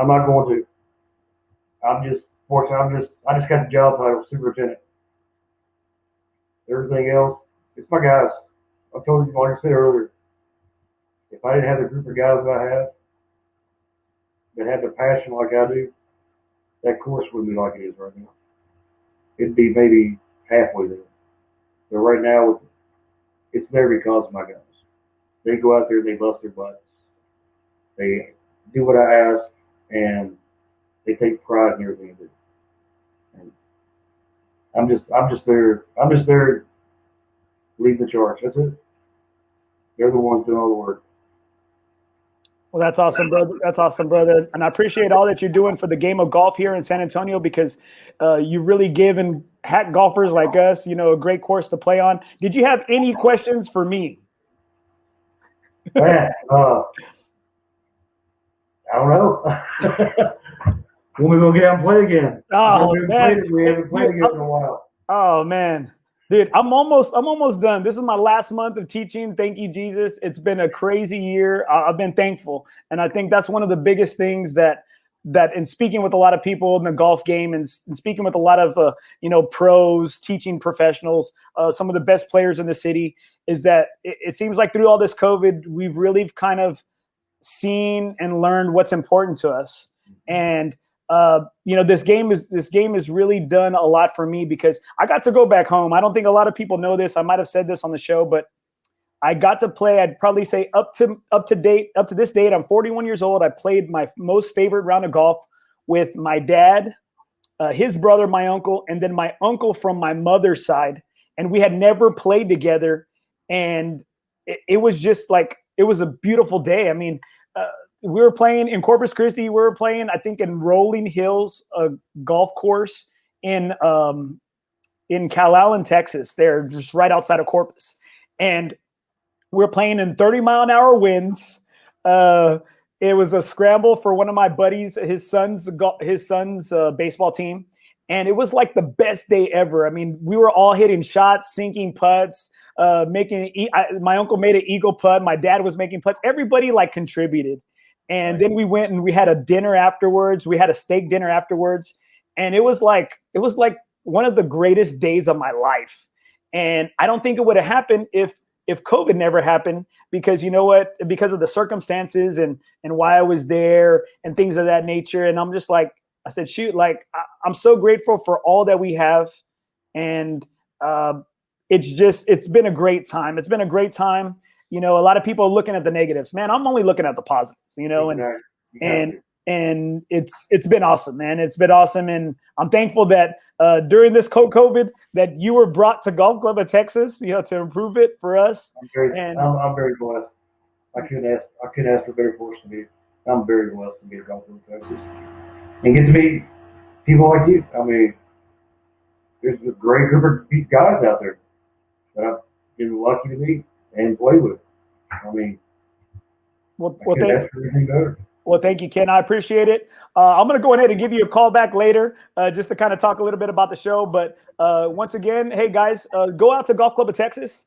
I'm not going to. I just got the job title, superintendent. Everything else, it's my guys. I told you, like I said earlier, if I didn't have the group of guys that I have that had the passion like I do, that course wouldn't be like it is right now. It'd be maybe halfway there. But right now, it's there because of my guys. They go out there, they bust their butts. They do what I ask, and they take pride in everything they do. And I'm just there leading the charge. That's it. They're the ones doing all the work. Well, that's awesome, brother. That's awesome, brother. And I appreciate all that you're doing for the game of golf here in San Antonio, because you really given hack golfers like us, a great course to play on. Did you have any questions for me? Man, I don't know. When we gonna get out and play again? Oh, man. We haven't played again in a while. Oh, man. Dude, I'm almost done. This is my last month of teaching. Thank you, Jesus. It's been a crazy year. I've been thankful. And I think that's one of the biggest things that in speaking with a lot of people in the golf game, and speaking with a lot of, pros, teaching professionals, some of the best players in the city, is that it seems like through all this COVID, we've really kind of seen and learned what's important to us. And this game has really done a lot for me, because I got to go back home. I don't think a lot of people know this. I might have said this on the show, but I got to play, I'd probably say up to this date, I'm 41 years old. I played my most favorite round of golf with my dad, his brother, my uncle, and then my uncle from my mother's side. And we had never played together. And it was just like, it was a beautiful day. I mean, we were playing in Corpus Christi. We were playing, I think, in Rolling Hills, a golf course in Calallen, Texas. They're just right outside of Corpus. And we're playing in 30-mile-an-hour winds. It was a scramble for one of my buddies, his son's baseball team. And it was like the best day ever. I mean, we were all hitting shots, sinking putts, my uncle made an eagle putt. My dad was making putts. Everybody contributed. And then we went and we had a dinner afterwards. We had a steak dinner afterwards. And it was like one of the greatest days of my life. And I don't think it would have happened if COVID never happened, because you know what, because of the circumstances and why I was there and things of that nature. And I'm just like, I said, shoot, I'm so grateful for all that we have. And it's been a great time. It's been a great time. A lot of people are looking at the negatives, man. I'm only looking at the positives, and it's been awesome, man. It's been awesome. And I'm thankful that during this COVID that you were brought to Golf Club of Texas, to improve it for us. I'm very blessed. I couldn't ask for better fortune to be. I'm very blessed to be at Golf Club of Texas and get to meet people like you. I mean, there's a great group of guys out there that I've been lucky to meet and play with. I mean, I couldn't ask for anything better. Well, thank you, Ken. I appreciate it. I'm going to go ahead and give you a call back later just to kind of talk a little bit about the show. But once again, hey, guys, go out to Golf Club of Texas.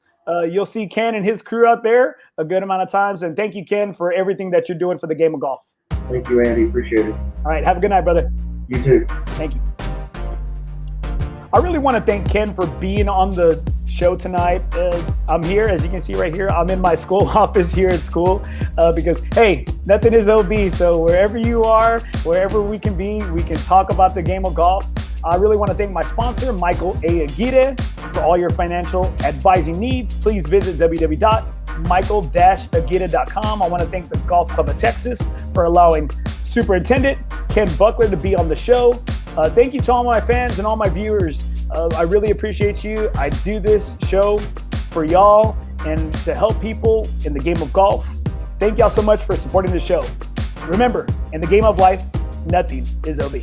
You'll see Ken and his crew out there a good amount of times. And thank you, Ken, for everything that you're doing for the game of golf. Thank you, Andy. Appreciate it. All right. Have a good night, brother. You too. Thank you. I really want to thank Ken for being on the show tonight. I'm here, as you can see right here. I'm in my school office here at school because, hey, nothing is OB. So wherever you are, wherever we can be, we can talk about the game of golf. I really want to thank my sponsor, Michael A. Aguirre, for all your financial advising needs. Please visit www.michael-aguirre.com. I want to thank the Golf Club of Texas for allowing Superintendent Ken Buckler to be on the show. Thank you to all my fans and all my viewers. I really appreciate you. I do this show for y'all and to help people in the game of golf. Thank y'all so much for supporting the show. Remember, in the game of life, nothing is OB.